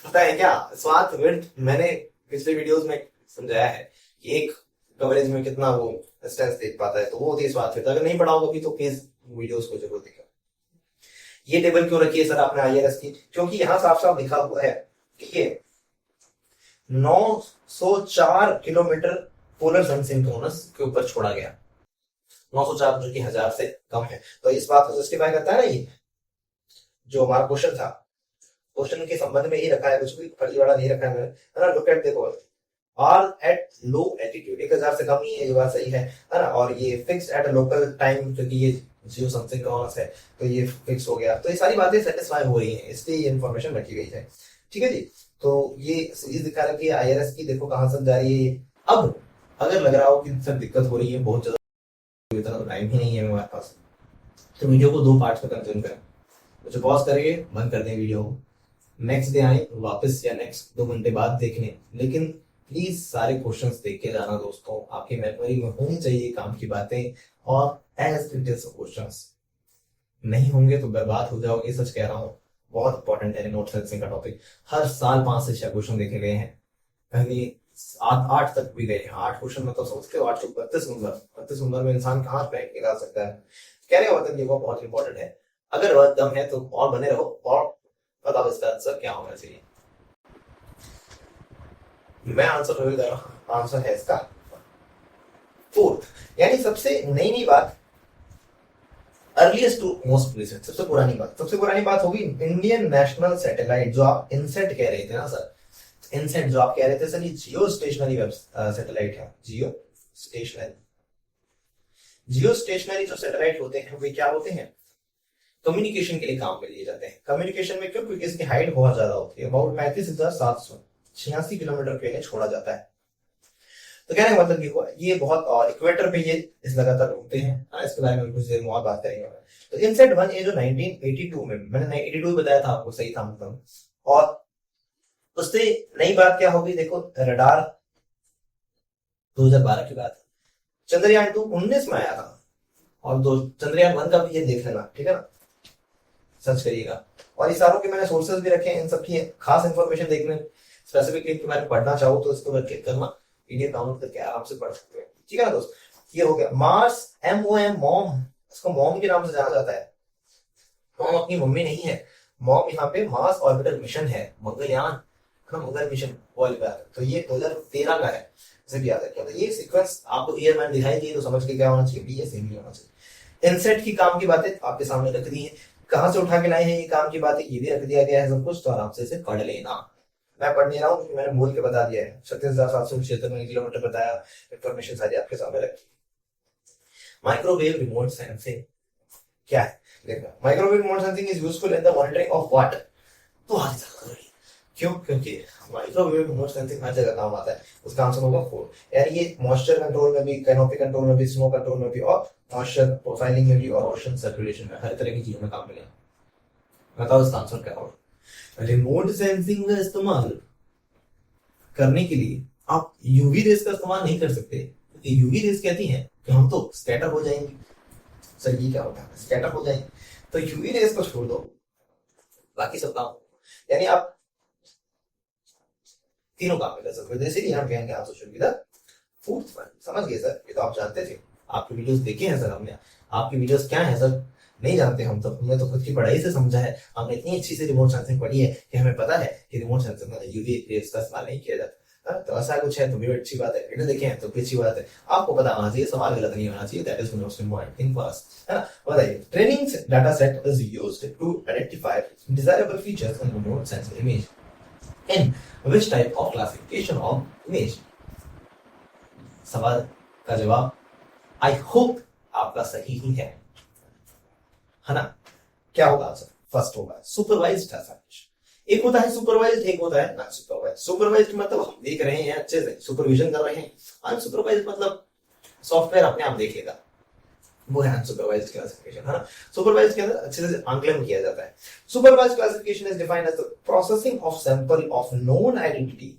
पता है क्या स्वाथ विड्थ, मैंने पिछले वीडियोस में समझाया है कि एक कवरेज में कितना वो डिस्टेंस देख पाता है, तो वो होती है स्वाथ विड्थ। अगर नहीं पढ़ा होगा तो प्लीज वीडियोस को जरूर देखा। ये टेबल क्यों रखी है सर आपने IRS की, क्योंकि यहाँ साफ साफ लिखा हुआ है कि ये 904 किलोमीटर पोलर सन सिंक्रोनस के ऊपर छोड़ा गया। 904 जो कि 1000 से कम है, तो इस बात को जस्टिफाई करता है ना। ये जो हमारा क्वेश्चन था, क्वेश्चन के संबंध में ही रखा है, कुछ भी फर्जीवाड़ा नहीं रखा है ना। लुक एट, देखो ऑल एट लो एल्टीट्यूड, 1000 से कम ही है, ये बात सही है ना। और ये फिक्स्ड एट लोकल टाइम, क्योंकि ये जियो सिंक्रोनस है तो ये फिक्स हो गया। तो ये सारी बातें सेटिस्फाई हो रही हैं, इसलिए ये इन्फॉर्मेशन रखी गई है। ठीक है जी, तो ये सीरीज दिखा रखी है IRS की, देखो कहां से जा रही है। अब अगर लग रहा हो कि सर दिक्कत हो रही है बहुत ज्यादा, इतना तो टाइम ही नहीं है हमारे पास, तो वीडियो को 2 पार्ट्स में कंज्यूम करें। मुझे पॉज करिए, बंद कर दें वीडियो को, नेक्स्ट डे आए वापस या नेक्स्ट 2 घंटे बाद देखने, लेकिन प्लीज सारे क्वेश्चंस देख के जाना दोस्तों, आपकी मेमोरी में होनी चाहिए काम की बातें, और एज डिटेल्स क्वेश्चंस नहीं होंगे तो बर्बाद हो जाओगे, सच कह रहा हूँ। बहुत इंपॉर्टेंट है रिमोट सेंसिंग का टॉपिक, हर साल 5 से 6 क्वेश्चन देखे गए हैं, पहले 8 तक भी गए हैं। 8 क्वेश्चन मतलब सोचते हो 8 से 32 नंबर में इंसान कहाँ रैंक निकाल सकता है। कहने का मतलब ये वो बहुत इंपॉर्टेंट है। अगर वह दम है तो और बने रहो, और बताओ इसका आंसर क्या होना चाहिए। मैं आंसर रिवील कर रहा हूं, आंसर है इसका 4th, यानी सबसे नई बात, अर्लीस्ट टू मोस्ट रिसेंट, सबसे पुरानी बात होगी इंडियन नेशनल सैटेलाइट, जो आप इनसेट कह रहे थे ना सर, इनसेट जो आप कह रहे थे सर, ये जियो स्टेशनरी सैटेलाइट है। जियो स्टेशनरी जो सैटेलाइट होते हैं वे क्या होते हैं, कम्युनिकेशन के लिए काम में लिए जाते हैं। कम्युनिकेशन में क्यों, क्योंकि इसकी हाइट बहुत ज्यादा होती है, अबाउट 35,786 किलोमीटर के लिए छोड़ा जाता है। तो कहने का मतलब ये बहुत इक्वेटर पे ये इस लगातार घूमते हैं। इसके बारे में कुछ देर में और बात करेंगे। तो इनसेट 1A जो 1982 में, मैंने 82 बताया था आपको, सही था मतलब। और उससे नई बात क्या होगी, देखो रडार 2012 की बात है, चंद्रयान 2 19 में आया था, और चंद्रयान 1 का भी ये देख लेना, ठीक है ना, सर्च करिएगा। और इस सारों के मैंने सोर्सेज भी रखे हैं, इन सब की खास इंफॉर्मेशन देखने, स्पेसिफिक के बारे में पढ़ना चाहो तो इसको क्लिक करना, पीडीएफ डाउनलोड करके आराम से पढ़ सकते हैं। ठीक है ना दोस्त, ये हो गया मार्स, MOM, मॉम, इसको मॉम के नाम से जाना जाता है। मॉम अपनी मम्मी नहीं है, मॉम यहाँ पे मार्स ऑर्बिटर मिशन है, मंगलयान, मंगल मिशन वाला, तो ये 2013 का है, इसे भी याद रखिए। तो ये सीक्वेंस आपको ईयर मैंने दिखाई दी तो समझ के क्या होना चाहिए, बी या सेम होना चाहिए। इनसेट की काम की बातें आपके सामने रख दी है, कहां से उठा के लाए हैं ये काम की बातें, ये भी रख दिया गया है सब कुछ, तो आराम से इसे पढ़ लेना। मैं पढ़ नहीं रहा हूँ, मैंने बोल के बता दिया है। 37,776 किलोमीटर बताया, इंफॉर्मेशन सारी आपके सामने रखी। माइक्रोवेव रिमोट सेंसिंग क्या है, देखना। Microwave remote sensing is useful in the monitoring of water. तो आगे चल रही क्यों, क्योंकि माइक्रोवेव रिमोट सेंसिंग हर जगह काम आता है। उसका आंसर होगा 4 यार। ये मॉइस्चर कंट्रोल में भी, कैनोपी कंट्रोल में भी, स्नो कंट्रोल में भी, और मॉइस्चर प्रोफाइलिंग में भी, और ओशन सर्कुलेशन में, हर तरह की चीजों में काम मिलेगा। बताओ इसका आंसर क्या होगा। रिमोट सेंसिंग का इस्तेमाल करने के लिए आप यूवी रेस का इस्तेमाल नहीं कर सकते, क्योंकि यूवी रेस कहती हैं कि हम तो स्कैटर हो जाएंगे। सर ये क्या होता है, स्कैटर हो जाएंगे, तो यूवी रेस को छोड़ दो, बाकी सब काम, यानी आप तीनों काम कर सकते हो। जैसे हम कहेंगे answer should be the fourth one. समझ गए सर, ये तो आप जानते थे, आपके वीडियोस देखे हैं सर हमने। आपकी वीडियोस क्या है सर नहीं जानते हम, तो हमने तो खुद की पढ़ाई से समझा है। हमने इतनी अच्छी से रिमोट सेंसिंग पढ़ी है कि हमें पता है कि रिमोट सेंसिंग में यूवी रेस का इस्तेमाल नहीं किया जाता। तो ऐसा कुछ है तो भी अच्छी बात है, वीडियो देखे हैं तो भी अच्छी बात है। आपको पता होना चाहिए, सवाल गलत नहीं होना चाहिए, that is most important thing for us, है ना। बताइए, training data set is used to identify desirable features in remote sensing image in which type of classification of image। सवाल का जवाब आई होप आपका सही ही है ना। क्या होगा आंसर, फर्स्ट होगा सुपरवाइज्ड क्लासिफिकेशन। एक होता है सुपरवाइज्ड, एक होता है नॉन सुपरवाइज्ड। सुपरवाइज्ड मतलब हम देख रहे हैं अच्छे से, सुपरविजन कर रहे हैं। अनसुपरवाइज्ड मतलब सॉफ्टवेयर अपने आप देखेगा, वो है अनसुपरवाइज्ड क्लासिफिकेशन, है ना। सुपरवाइज्ड के अंदर अच्छे से आंकलन किया जाता है। Supervised classification is defined as the processing of sample of known identity.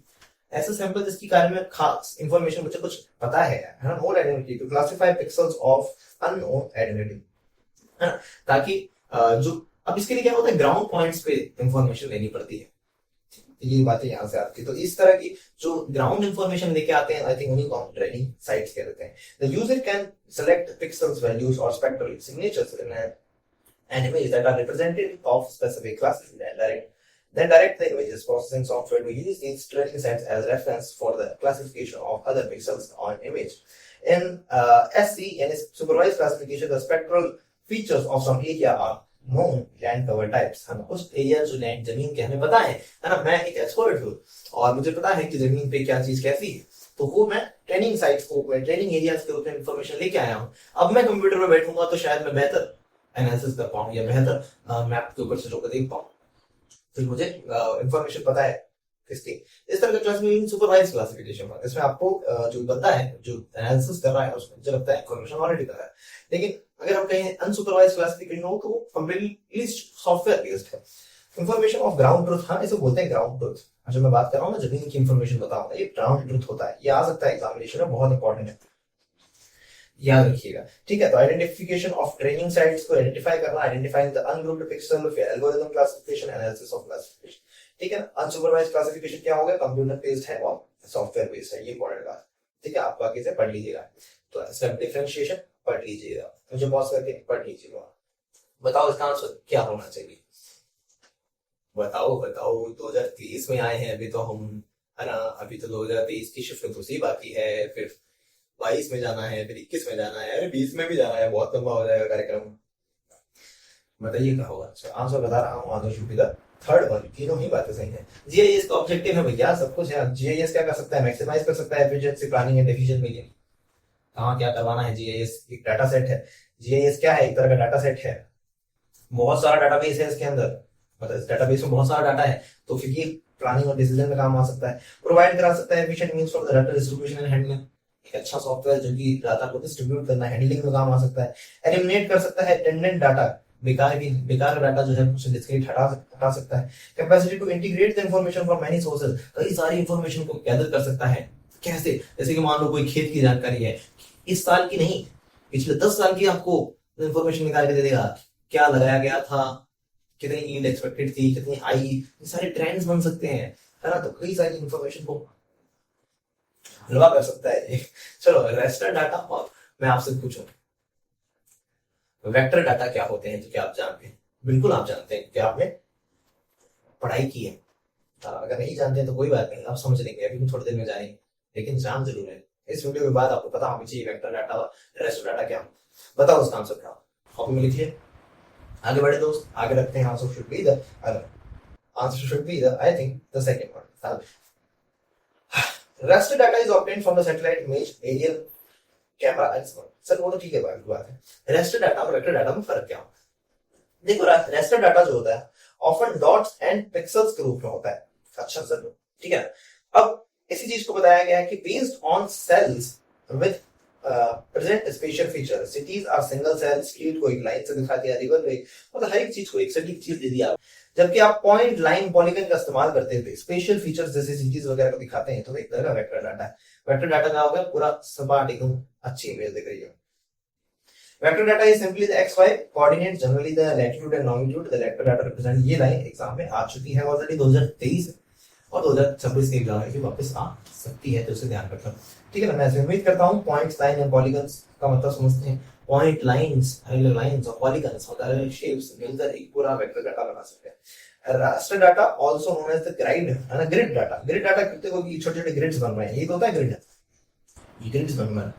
ऐसा सैंपल जिसके बारे में खास इंफॉर्मेशन मुझे कुछ पता है ना, known identity, to classify pixels of unknown identity, है ना। ताकि जो अब इसके लिए क्या होता है, ग्राउंड पॉइंट्स पे इंफॉर्मेशन लेनी पड़ती है, ये बातें यहाँ से आती है। तो इस तरह की जो ग्राउंड इंफॉर्मेशन लेके आते हैं, आई थिंक उन्हीं को हम ट्रेनिंग साइट्स कहते हैं। The user can select pixels, values और spectral signatures in an image that are representative of specific classes, then direct the images processing software to use these training sets as reference for the classification of other pixels on image. In SC, in supervised classification, the spectral features of some area are known land cover types। हम उस area जो land जमीन के हमें पता है ना। मैं एक एक्सपर्ट हूँ और मुझे पता है कि जमीन पे क्या चीज कैसी है, तो वो मैं ट्रेनिंग साइट्स को, ट्रेनिंग एरियाज के रूप में इंफॉर्मेशन लेके आया हूँ। अब मैं कंप्यूटर में बैठूंगा तो शायद मैं बेहतर एनालिसिस कर पाऊँ या बेहतर मैप के ऊपर से होकर देख पाऊँ, तो मुझे इंफॉर्मेशन पता है किसकी। इस तरह का क्लासिफिकेशन सुपरवाइज्ड क्लासिफिकेशन है। इसमें आपको जो बंदा है जो एनालिसिस कर रहा है उसमें मुझे लगता है इंफॉर्मेशन ऑलरेडी कर रहा है। लेकिन अगर हम कहें अनसुपरवाइज्ड क्लासिफिकेशन हो तो वो कंप्लीटली सॉफ्टवेयर बेस्ड है। इंफॉर्मेशन ऑफ ग्राउंड ट्रुथ, हाँ इसे बोलते हैं ग्राउंड ट्रुथ। जो मैं बात कर रहा हूँ ना, जमीन की इंफॉर्मेशन बताऊंगा, ये ग्राउंड ट्रुथ होता है। ये आ सकता है एग्जामिनेशन में, बहुत इंपॉर्टेंट है, याद रखिएगा, ठीक है। तो आइडेंटिफिकेशन ऑफ ट्रेनिंग साइट्स को आइडेंटिफाई करना, आइडेंटिफाइंग द अनग्रुप्ड पिक्सल, फिर algorithm classification, analysis of classification, ठीक है। अनसुपरवाइज्ड क्लासिफिकेशन क्या होगा, कंप्यूटर बेस्ड है और सॉफ्टवेयर बेस्ड है, ये इंपॉर्टेंट बात, ठीक है। आप बाकी से पढ़ लीजिएगा, तो इसका डिफरेंशिएशन पढ़ लीजिएगा, मुझे पॉज करके पढ़ लीजिएगा। बताओ इसका आंसर क्या होना चाहिए, बताओ बताओ। 2023 में आए हैं अभी तो हम, है ना। अभी तो 2023 की शिफ्ट दूसरी बाकी है, फिर 22 में जाना है, फिर 21 में जाना है, अरे 20 में भी जाना है, बहुत लंबा हो जाएगा कार्यक्रम। बताइए क्या होगा। आंसर बता रहा हूँ, answer should be the third one. तीनों ही बातें सही है। जीआईएस का ऑब्जेक्टिव है भैया सब कुछ है। जीआईएस क्या कर सकता है, मैक्सिमाइज कर सकता है efficiency, planning and efficient medium. कहाँ क्या करवाना है, जीआईएस एक डाटा सेट है। जीआईएस क्या है, एक तरह का डाटा सेट है, बहुत सारा डाटाबेस है इसके अंदर, मतलब इस डाटाबेस में बहुत सारा डाटा है, तो फिर ये प्लानिंग और डिसीजन में काम आ सकता है। प्रोवाइड करा सकता है efficient means for the data distribution and handling, एक अच्छा सॉफ्टवेयर जो कि डाटा को डिस्ट्रीब्यूट करना, हैंडलिंग में काम आ सकता है। एलिमिनेट कर सकता है टेंडेंट डाटा, बेकार डाटा जो है उसे डिस्क्रीट हटा सकता है। Capacity to integrate the information from many sources, कई सारी इंफॉर्मेशन को गैदर कर सकता है। कैसे, जैसे कि मान लो कोई खेत की जानकारी है, इस साल की नहीं पिछले 10 साल की आपको इंफॉर्मेशन निकाल के दे देगा, क्या लगाया गया था, कितनी यील्ड एक्सपेक्टेड थी, कितनी आई, ये सारे ट्रेंड्स बन सकते हैं, है ना। तो कई सारी इंफॉर्मेशन को हलवा कर सकता है। चलो रेस्टर डाटा, और मैं आपसे पूछूं वेक्टर डाटा क्या होते हैं, तो क्या आप जानते हैं? बिल्कुल आप जानते हैं, क्या आपने पढ़ाई की है। अगर नहीं जानते हैं तो कोई बात नहीं, आप समझ लेंगे, अभी हम थोड़ी देर में जाएंगे, लेकिन जान जरूर है। इस वीडियो के बाद आपको पता होना चाहिए वेक्टर डाटा और रेस्टर डाटा क्या। बताओ उसका आंसर क्या। कॉपी में लिखिए, आगे बढ़े दोस्त, आगे रखते हैं। Answer should be the answer should be the I think the second one. raster data is obtained from the satellite image aerial camera and so on. Sir वो तो ठीक है, बात है। रेस्टर डाटा और वेक्टर डाटा में फर्क क्या होता है? देखो, रेस्टर डाटा जो होता है ऑफन डॉट्स एंड पिक्सेल्स के रूप में होता है। अच्छा सर, ठीक है। अब इसी चीज को बताया गया है कि based on cells with present spatial feature, cities are single cell, street को एक लाइन से दिखा दिया, रिवर को मतलब हर एक चीज को एक सटीक चीज दे दिया। जबकि आप पॉइंट, लाइन, पॉलीगन का इस्तेमाल करते थे स्पेशल फीचर्स जैसे सिटीज वगैरह को दिखाते हैं, तो एक तरह का वेक्टर डाटा है। वेक्टर डाटा क्या होगा? पूरा सपाट एकदम अच्छी इमेज दिख रही है। Vector data is simply the X Y coordinate, generally the latitude and longitude. The vector data represent, ये लाइन एग्जाम में आ चुकी है ऑलरेडी 2023 और 2026 के एग्जाम में भी वापस आ सकती है, तो उसे ध्यान रखना, ठीक है ना। मैं उम्मीद करता हूँ पॉइंट्स, लाइन एंड पॉलीगन्स का मतलब समझते हैं। पॉइंट, लाइंस, लाइंस और पॉलीगन्स और शेप्स मिलकर एक पूरा वेक्टर डाटा बना सकते हैं। Raster data also known as the grid, है ना, ग्रिड डाटा। ग्रिड डाटा कहते हो कि छोटे-छोटे ग्रिड्स बन रहे हैं, ये तो होता है ग्रिड। ये ग्रिड्स बन रहा है,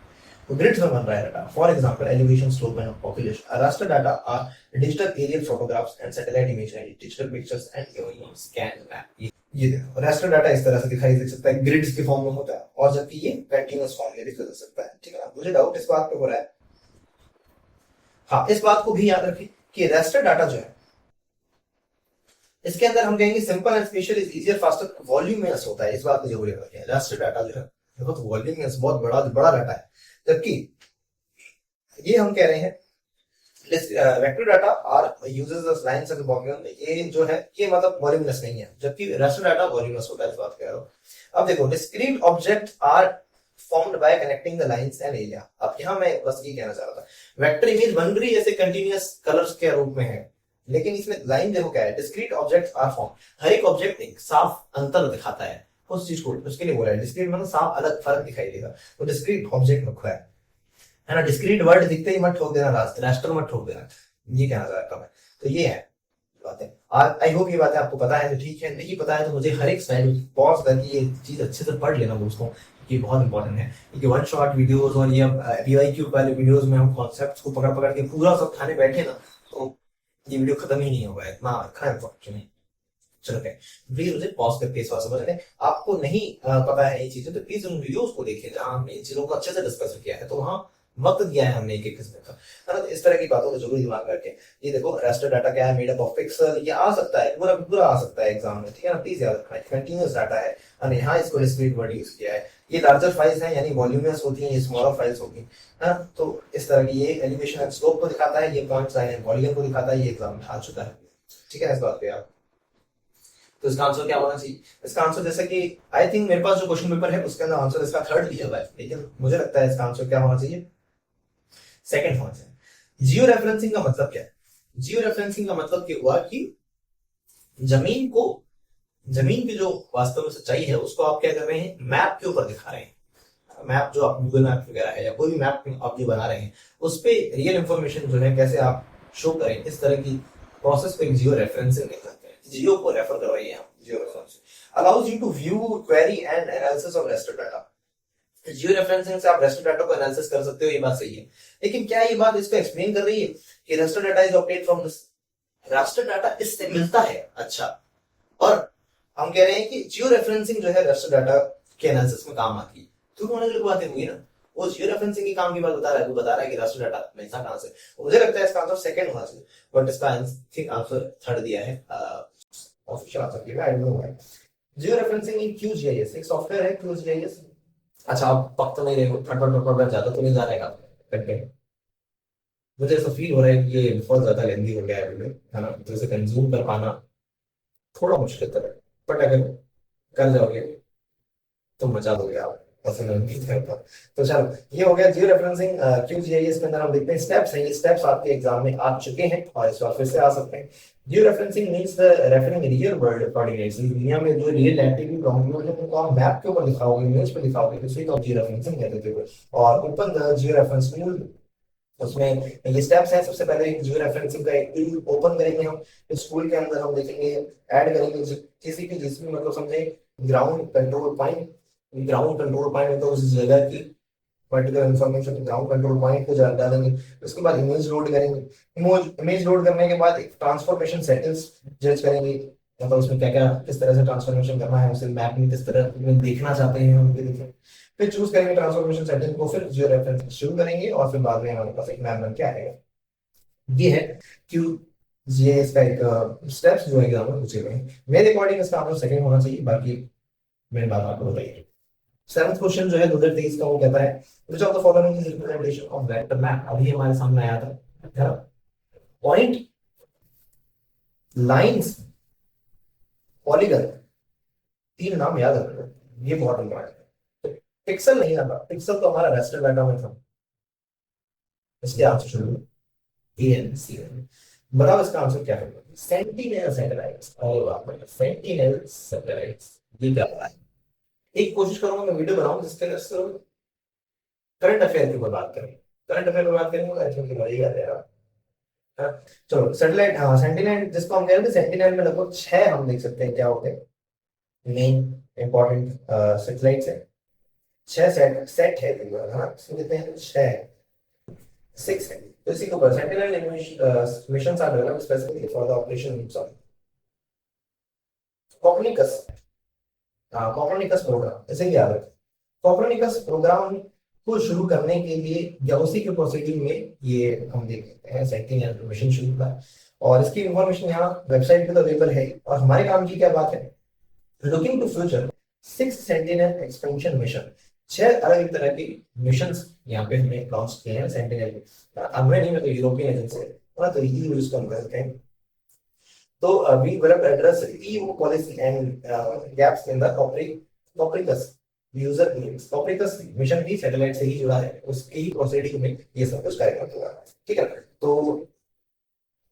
तो ग्रिड्स में बन रहा है data. For example elevation, slope and population. Raster data are digital aerial photographs and satellite imagery, digital pictures and scan map. ये देखो, रास्टर डाटा इस तरह से दिखाई दे सकता है, ग्रिड्स के फॉर्म में होता है, और जबकि ये कंटीन्यूअस फॉर्म में दिखा जा सकता है, ठीक है ना। मुझे डाउट इस बात पे हो रहा है, हाँ, इस बात को भी याद रखें कि रास्टर डाटा जो है इसके अंदर हम कहेंगे simple and special is easier faster, voluminous होता है। इस बात को जरूर याद रखें। रास्टर डाटा जो है देखो तो वॉल्यूमिनस, बहुत बड़ा बड़ा डाटा है, जबकि ये हम कह रहे हैं vector data are uses the lines and polygon. ये जो है ये मतलब वॉल्यूमिनस नहीं है, जबकि रास्टर डाटा वॉल्यूमिनस होता है। इस बात कह रहा हूं। अब देखो, discrete object are formed by connecting the lines and area। अब यहाँ मैं बस ये कहना चाह रहा था, वेक्टर इमेज बन रही है ऐसे कंटीन्यूअस कलर्स के रूप में है, लेकिन इसमें लाइन देखो क्या है, डिस्क्रीट ऑब्जेक्ट्स आर फॉर्म। हर एक ऑब्जेक्ट एक साफ अंतर दिखाता है उस चीज को, उसके लिए बोला है डिस्क्रीट, मतलब साफ अलग फर्क दिखाई देगा, तो डिस्क्रीट ऑब्जेक्ट रखा है ना। डिस्क्रीट वर्ड दिखते ही मत ठोक देना, रास्टर मत ठोक देना, ये कहना चाहता हूं मैं। तो ये है बातें। आई होप ये बातें आपको पता है, तो ठीक है, नहीं पता है तो मुझे हर एक स्लाइड पॉज करके ये चीज अच्छे से पढ़ लेना दोस्तों, ये बहुत इंपॉर्टेंट है। क्योंकि वन शॉट वीडियोस और ये पीवाईक्यू वाले वीडियोस में हम कॉन्सेप्ट्स को पकड़ पकड़ के पूरा सब खाने बैठे ना, तो ये वीडियो खत्म ही नहीं होगा, इतना रखा है नहीं। चलो प्लीज मुझे पॉज करके इस बात समझ लें। आपको नहीं पता है ये चीजें, तो प्लीज उन वीडियोस को देखिए जहां हमने इन चीजों को अच्छे से डिस्कस किया है, तो वहां वक्त दिया है हमने एक एक किस्म का, है ना। इस तरह की बातों को जरूर दिमाग रखें। ये देखो, रास्टर डाटा क्या है, मेड अप ऑफ पिक्सल, ये आ सकता है, पूरा पूरा आ सकता है एग्जाम में, ठीक है ना। प्लीज याद रखना, कंटीन्यूअस डाटा है, और यहाँ इसको डिस्क्रीट वर्ड यूज किया है। ये लार्जर फाइल्स हैं, यानी वॉल्यूमिनस होती हैं, ये स्मॉलर फाइल्स होगी, है। तो इस तरह की ये एलिवेशन एंड स्लोप को दिखाता है, ये पॉइंट्स, लाइन एंड पॉलीगन को दिखाता है, ये एग्जाम में आ चुका है, ठीक है। इस बात पे आप, तो इसका आंसर क्या होना चाहिए? इसका आंसर, जैसे कि आई थिंक मेरे पास जो क्वेश्चन पेपर है उसके अंदर आंसर इसका थर्ड दिया हुआ है, लेकिन मुझे लगता है इसका आंसर क्या होना चाहिए? सेकंड होना चाहिए। जियो रेफरेंसिंग का मतलब क्या है? जियो रेफरेंसिंग का मतलब क्या हुआ कि जमीन की जो वास्तव में सच्चाई है उसको आप क्या कर रहे हैं, मैप के ऊपर दिखा रहे हैं। मैप जो आप गूगल मैप वगैरह है या कोई भी मैप आप जो बना रहे हैं, उस पे रियल इंफॉर्मेशन जो है कैसे आप शो करें, इस तरह की प्रोसेस को जियो रेफरेंसिंग कहते हैं। जियो को रेफर करवाइए आप, georeferencing allows you to view, query and analysis of raster data. Georeferencing से आप रास्टर डाटा को एनालिसिस कर सकते हो, ये बात सही है, लेकिन क्या ये बात इसको एक्सप्लेन कर रही है कि raster data is obtained from this, raster data इससे मिलता है? अच्छा, और हम कह रहे हैं कि जियो रेफरेंसिंग जो है रास्टर डाटा के एनालिसिस में काम आती है, तो होने वाली बातें हुई ना, वो जियो रेफरेंसिंग की काम की बात बता रहा है, वो बता रहा है कि रास्टर डाटा मिलता कहां से। मुझे लगता है इसका आंसर सेकंड होना चाहिए, बट इसका आंसर थर्ड दिया है ऑफिशियल आंसर के, I don't know why. Geo referencing in QGIS एक सॉफ्टवेयर है, QGIS। अच्छा, आप पक तो नहीं रहे हो, फटफट ज्यादा तो नहीं जा रहेगा कंटेंट, मुझे ऐसा फील हो रहा है कि ये बहुत ज्यादा लेंदी हो गया है वीडियो, है ना, तो इसे कंज्यूम कर पाना थोड़ा मुश्किल है, बट अगर कर जाओगे तो मजा दोगे आप, पसंद नहीं करता। तो चलो, ये हो गया जियो रेफरेंसिंग QGIS के अंदर। हम देखते हैं स्टेप्स हैं, ये स्टेप्स आपके एग्जाम में आ चुके हैं और इस बार फिर से आ सकते हैं। Georeferencing means the referring real world coordinates, दुनिया में जो रियल लैटिट्यूड लॉन्गिट्यूड है उनको आप मैप के ऊपर दिखाओगे, इमेज पे दिखाओगे, तो इसे तो जियो रेफरेंसिंग कहते थे। और open the geo reference tool उसमें ये स्टेप्स हैं। सबसे पहले एक जियो रेफरेंसिंग का एक टूल ओपन करेंगे हम, स्कूल के अंदर हम देखेंगे ऐड करेंगे किसी भी जिसमें मतलब समझे ground control point. Ground control point मतलब उस जगह की particular information ground control point को डालेंगे। उसके बाद इमेज लोड करेंगे। इमेज लोड करने के बाद एक ट्रांसफॉर्मेशन सेटिंग्स जज करेंगे, मतलब उसमें क्या क्या किस तरह से ट्रांसफॉर्मेशन करना है, उसे मैप में किस तरह में देखना चाहते हैं हम भी देखें। फिर चूज करेंगे ट्रांसफॉर्मेशन सेटिंग को, फिर जियो रेफरेंस शुरू करेंगे और फिर बाद में हमारे पास एक मैप बन के आएगा। ये है क्यू ये इसका एक स्टेप्स जो एग्जाम में पूछे गए हैं। मेरे अकॉर्डिंग इसका आंसर सेकंड होना चाहिए, बाकी मेरी बात आपको बताइए। सेवंथ क्वेश्चन जो है 2023 का, वो कहता है which of the following is representation of vector map। अभी हमारे सामने आया था पॉइंट, लाइंस, पॉलीगन, तीन नाम याद रखो, ये बहुत इंपॉर्टेंट है। पिक्सल नहीं आता, पिक्सल तो हमारा रेस्टर डाटा में था, इसके आंसर शुरू एएनसी। बताओ इसका आंसर क्या है? Sentinel satellites. और बात है सेंटिनेल सैटेलाइट्स, ये क्या है? एक कोशिश करूंगा मैं वीडियो बनाऊं जिसके अंदर सिर्फ करंट अफेयर के ऊपर बात करें। करंट अफेयर में बात करेंगे आई थिंक लगेगा तेरा। हाँ, चलो सैटेलाइट, हाँ सेंटिनेल जिसको हम कह रहे थे, सेंटिनेल में लगभग 6 हम देख सकते हैं क्या होते हैं मेन इंपॉर्टेंट सैटेलाइट्स है। 6 सेट सेट है हाँ, इसमें कितने हैं? 6 6 है। तो इसी के ऊपर Sentinel mission are developed specifically for the operation of Copernicus. हाँ कोपर्निकस प्रोग्राम, इसे याद रखें। कोपर्निकस प्रोग्राम को शुरू करने के लिए या उसी के प्रोसीडिंग में ये हम देख सकते हैं सेंटिनेल मिशन शुरू हुआ। और इसकी इंफॉर्मेशन यहाँ वेबसाइट पे तो अवेलेबल है। और हमारे काम की क्या बात है? Looking to future 6 Sentinel expansion mission. 6 अलग अलग तरह की मिशन यहाँ पे हमने लॉन्च किए हैं सेंटिनेल के। हमें नहीं, मतलब यूरोपियन एजेंसी है तो ईयू यूज करते हैं। तो we will address EU policy and gaps in the Copernicus user needs। Copernicus mission भी सैटेलाइट से ही जुड़ा है, उसकी ही प्रोसीडिंग में ये सब कुछ कार्यक्रम हुआ है, ठीक है। तो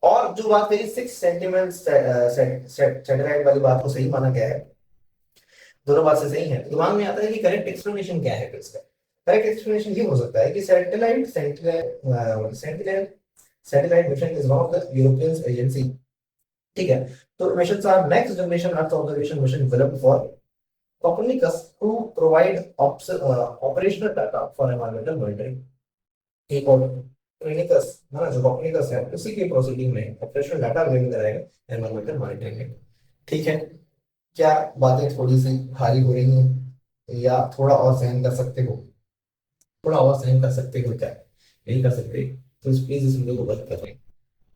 और जो बात करी 6 सेंटीमेंट सैटेलाइट वाली बात को सही माना गया है, दोनों बात से सही है। तो दिमाग में आता है कि करेक्ट एक्सप्लेनेशन क्या है इसका? करेक्ट एक्सप्लेनेशन ये हो सकता है कि satellite mission is one of the European agency, ठीक है। तो missions are next generation earth observation mission developed for Copernicus to provide operational data for environmental monitoring। एक और Copernicus है ना, जो Copernicus है उसी के प्रोसीडिंग में ऑपरेशनल डाटा अवेलेबल कराएगा एनवायरमेंटल मॉनिटरिंग में, ठीक है। क्या बातें थोड़ी सी भारी हो रही हैं या थोड़ा और सहन कर सकते हो? थोड़ा और सहन कर सकते हो क्या? नहीं कर सकते तो प्लीज इस वीडियो को बंद कर दें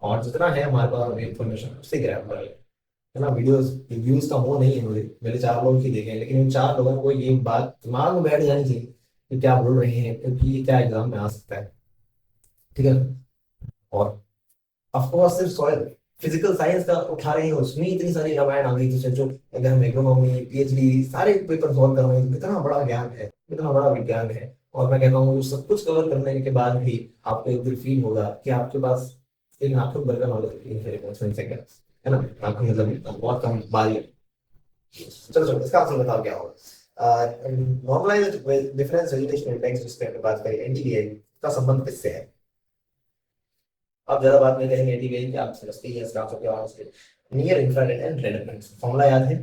और जितना है हमारे पास अभी इन्फॉर्मेशन उससे ग्रैब कर लें, है ना। वीडियोस व्यूज का वो नहीं है मुझे, मेरे 4 लोग ही देखे हैं, लेकिन उन 4 लोगों को ये बात दिमाग में बैठ जानी चाहिए कि क्या बोल रहे हैं, क्योंकि ये क्या एग्जाम में आ सकता है, ठीक है। और ऑफ कोर्स सिर्फ सॉइल फिजिकल साइंस का उठा रहे हैं, उसमें इतनी सारी रामायण आ गई तो सोचो अगर हम इकोनॉमी पीएचडी सारे पेपर सॉल्व कर रहे हैं, कितना बड़ा ज्ञान है, कितना बड़ा विज्ञान है। और मैं कहता हूँ सब कुछ कवर करने के बाद भी आपको एक दिन फील होगा कि आपके पास एक आंखों बर्गर नॉलेज है ना, आंखों मतलब बहुत कम बारी। चलो चलो इसका आंसर बताओ क्या होगा। नॉर्मलाइज्ड डिफरेंस वेजिटेशन इंडेक्स जिसके पे बात करें एनडीवीआई का संबंध किससे है? आप ज्यादा बात नहीं करेंगे एनडीवीआई की, आप समझते ही हैं इसका आंसर क्या होगा। Near infrared and red formula याद है,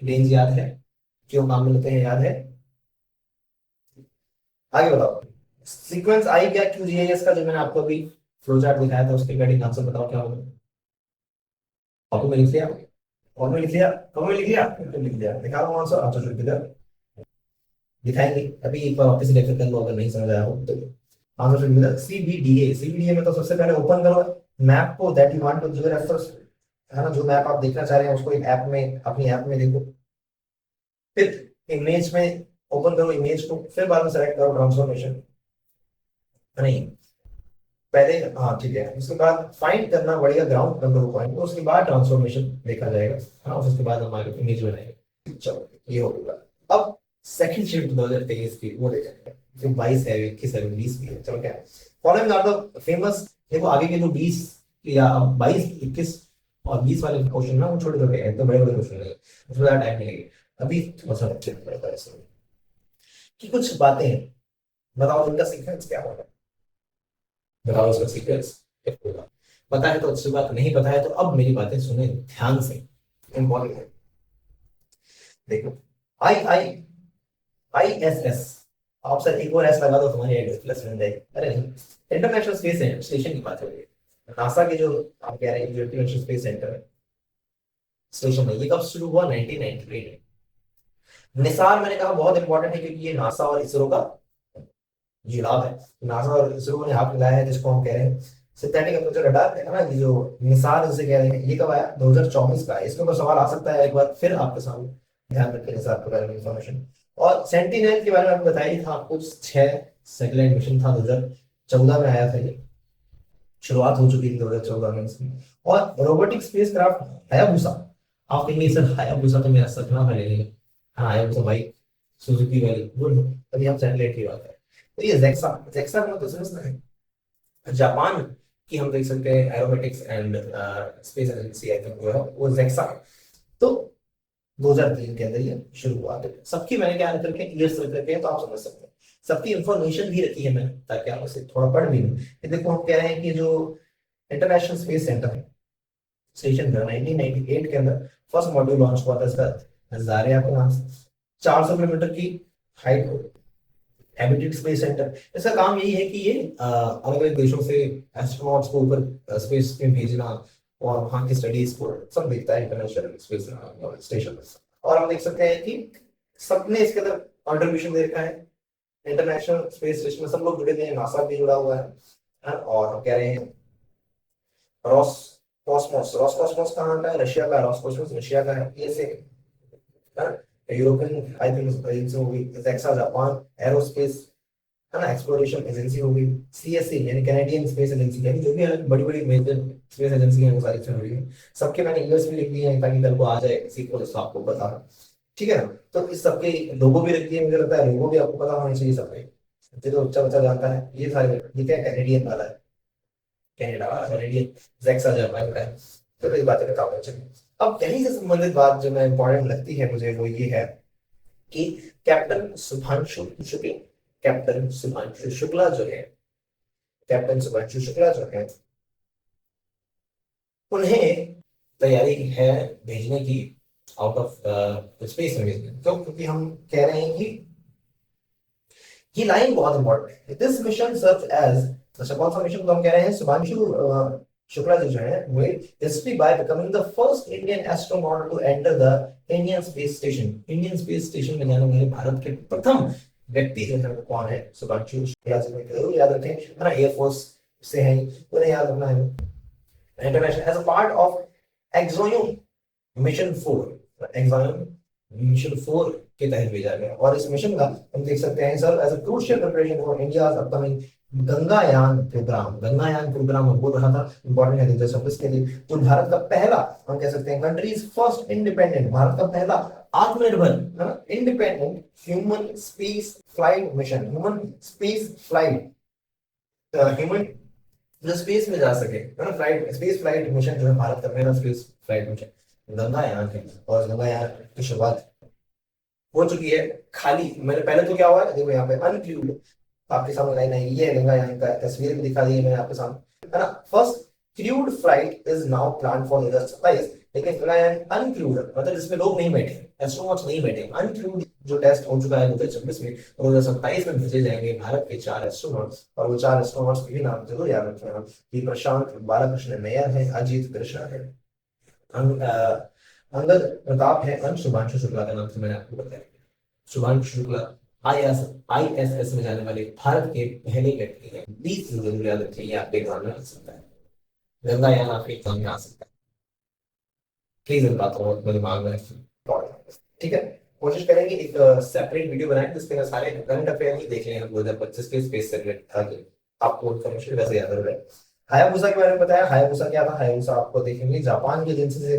रेंज याद है, क्यों काम में लेते हैं याद है, आगे बताओ। सीक्वेंस आई क्या क्यू जीआईएस का जो मैंने आपको अभी फ्लो चार्ट दिखाया था उसके रिगार्डिंग आंसर बताओ क्या होगा। कॉपी में लिख लिया? कॉपी में लिख लिया? कॉपी में लिख लिया? लिख लिया, दिखा रहा हूँ आंसर, आप तो इधर दिखाएंगे। अभी एक बार वापस से रेफर कर लो अगर नहीं समझ आया हो तो। आंसर इधर सीबीडीए। सीबीडीए में तो सबसे पहले ओपन करो मैप को दैट यू वांट टू जो रेफर, है ना, जो मैप आप देखना चाह रहे हैं उसको एक ऐप में, अपनी ऐप में देखो। फिर इमेज में ओपन करो इमेज को, फिर बाद में सेलेक्ट करो ट्रांसफॉर्मेशन, नहीं पहले, हाँ ठीक है। उसके बाद फाइंड करना पड़ेगा ग्राउंड कंट्रोल पॉइंट को, उसके बाद ट्रांसफॉर्मेशन देखा जाएगा, हाँ उसके बाद हमारे इमेज बनाएंगे। चलो ये हो गया। अब सेकंड शिफ्ट 2023 की वो देखेंगे, जो 22 है 21 है 20 की है। चलो क्या फॉलोइंग आर द फेमस, देखो आगे के जो 20 या 22 21 और 20 वाले क्वेश्चन ना वो छोटे छोटे हैं, तो बड़े बड़े क्वेश्चन है उसमें ज्यादा टाइम नहीं लगेगा। अभी थोड़ा सा अच्छे पड़ेगा इसमें कि कुछ बातें हैं, बताओ इनका सीक्वेंस क्या होगा। बताओ उसका सीक्वेंस क्या होगा। पता है तो अच्छी बात, नहीं पता है तो अब मेरी बातें सुने ध्यान से, इंपॉर्टेंट है। देखो, आई आई ISS, ऑप्शन एक और एस लगा दो तुम्हारी एड्रेस प्लस बन जाएगी। अरे नहीं, इंटरनेशनल स्पेस स्टेशन की बात हो रही है, नासा के जो आप कह रहे हैं जो इंटरनेशनल स्पेस सेंटर स्टेशन है, ये कब शुरू हुआ? 1998 में। निसार मैंने कहा बहुत इंपॉर्टेंट है क्योंकि ये नासा और इसरो का जुड़ाव है। नासा और इसरो ने हाथ मिलाया है, जिसको हम कह रहे हैं सिंथेटिक अपर्चर रडार है ना, ये जो निसार जिसे कह रहे हैं, ये कब आया? 2024 का है। इसके ऊपर सवाल आ सकता है एक बार फिर आपके सामने, ध्यान रखें निसार के बारे में इंफॉर्मेशन। और सेंटिनेल के बारे में आपको बताया ही था, कुछ 6 सैटेलाइट मिशन था, 2014 में आया था ये, शुरुआत हो चुकी थी 2014 में इसकी। और रोबोटिक स्पेस क्राफ्ट हायाबुसा, आप कहेंगे सर हायाबुसा तो मेरा सपना था लेने का। हाँ हायाबुसा भाई, सुजुकी वाली गुड, तभी हम सैटेलाइट की बात करें। तो ये जेक्सा, जेक्सा का मतलब समझना है, जापान की हम देख सकते हैं aerobatics and space agency I think जो है वो जेक्सा। तो 2003 के अंदर ये शुरू हुआ है। सबकी मैंने क्या रख रखे हैं, ईयर्स रख रखे हैं, तो आप समझ सकते हैं। सबकी इंफॉर्मेशन भी रखी है मैंने ताकि आप उसे थोड़ा पढ़ भी लें। ये देखो हम कह रहे हैं कि जो इंटरनेशनल स्पेस सेंटर है स्टेशन 1998 के अंदर फर्स्ट मॉड्यूल लॉन्च हुआ था इसका, जारिया के नाम से। 400 किलोमीटर की हाइट, हैबिटेट स्पेस सेंटर। इसका काम यही है कि ये अलग अलग देशों से एस्ट्रोनॉट्स को ऊपर स्पेस में भेजना और वहाँ की स्टडीज को सब देखता है इंटरनेशनल स्पेस स्टेशन। और हम देख सकते हैं कि सबने इसके अंदर कॉन्ट्रीब्यूशन दे रखा है। इंटरनेशनल स्पेस स्टेशन में सब लोग जुड़े हुए हैं, नासा भी जुड़ा हुआ है। और हम कह रहे हैं रॉस कॉस्मोस, रॉस कॉस्मोस कहाँ का है? रशिया का। रॉस कॉस्मोस रशिया का है, ये से यूरोपियन आई थिंक एजेंसी होगी। जेक्सा जापान, एरोस्पेस है ना, एक्सप्लोरेशन एजेंसी होगी। CSA यानी कैनेडियन स्पेस एजेंसी, यानी जो भी बड़ी बड़ी मेजर स्पेस एजेंसी है वो सारी चल रही है। सबके मैंने यूएस में लिख दिए हैं ताकि कल को आ जाए किसी को तो आपको पता है, ठीक है ना। तो इस सबके लोगो भी रख दिए, मुझे लगता है लोगो भी आपको पता होना चाहिए सबके, ये तो बच्चा बच्चा जानता है। ये सारे ये क्या कैनेडियन वाला है, कनाडा वाला कैनेडियन, जेक्सा जापान का है। तो ये बातें बताओ चलिए। अब यहीं से संबंधित बात जो मैं इंपॉर्टेंट लगती है मुझे वो ये है कि कैप्टन सुभांशु शुक्ल, कैप्टन सुभांशु शुक्ला जो है, कैप्टन सुभांशु शुक्ला जो है, उन्हें तैयारी है भेजने की आउट ऑफ स्पेस में भेजने। क्यों? क्योंकि हम कह रहे हैं कि ये लाइन बहुत इंपॉर्टेंट है। दिस मिशन सर्व एज, अच्छा कौन सा मिशन को हम कह रहे हैं? शुभांशु शुक्ला जी जो है made history by becoming the first Indian astronaut to enter the Indian space station. Indian space station में जाने वाले भारत के प्रथम व्यक्ति जो है वो कौन है? शुभांशु शुक्ला जी को जरूर याद रखें, है ना, एयरफोर्स से है, उन्हें याद रखना है। International as a part of Axiom mission 4, Axiom mission 4 के तहत भेजा गया। और इस मिशन का हम देख सकते हैं sir as a crucial preparation for India's upcoming Gaganyaan programme. Gaganyaan programme मैं बोल रहा था, इंपॉर्टेंट है 2026 के लिए। तो भारत का पहला, हम कह सकते हैं कंट्रीज फर्स्ट इंडिपेंडेंट, भारत का पहला आत्मनिर्भर, है ना, independent human space flight mission, human space flight, human जो स्पेस में जा सके, है ना, फ्लाइट स्पेस फ्लाइट मिशन जो है भारत का पहला स्पेस फ्लाइट मिशन गंगायान है। और गंगायान की शुरुआत हो चुकी है। खाली मैंने पहले तो क्या हुआ है देखो यहाँ पे अनक्रूड, आपके सामने लाइन है, ये है गंगायान का तस्वीर भी दिखा दी है मैंने आपके सामने, है ना। First crude flight is now plan for 2027, लेकिन गंगायान अनक्रूड मतलब जिसमें लोग नहीं बैठे, एस्ट्रोनॉट्स नहीं बैठे, अनक्रूड जो टेस्ट हो चुका है 2026 में, 2027 में भेजे जाएंगे भारत के 4 एस्ट्रोनॉट्स। और वो 4 एस्ट्रोनॉट्स के भी नाम जरूर याद रखना कि प्रशांत बालाकृष्ण नैयर है, अजीत कृष्णा है, अंगद प्रताप है, और शुभांशु शुक्ला का नाम से मैंने आपको बताया। शुभांशु शुक्ला ISS में जाने वाले भारत के पहले व्यक्ति हैं। 20 जरूर याद रखिए, ये आपके एग्जाम में आ सकता है, गंगायान आपके एग्जाम में आ सकता है। प्लीज इन बातों को अपने दिमाग में रखिए, ठीक है। कोशिश करेंगे एक सेपरेट वीडियो बनाएं जिसके अंदर सारे करंट अफेयर ही देख लें हम 2025 के स्पेस से रिलेटेड, आपको इन्फॉर्मेशन वैसे याद रहे। हायाबुसा के बारे में बताया, हायाबुसा क्या था? हायाबुसा आपको देखेंगे जापान की एजेंसी से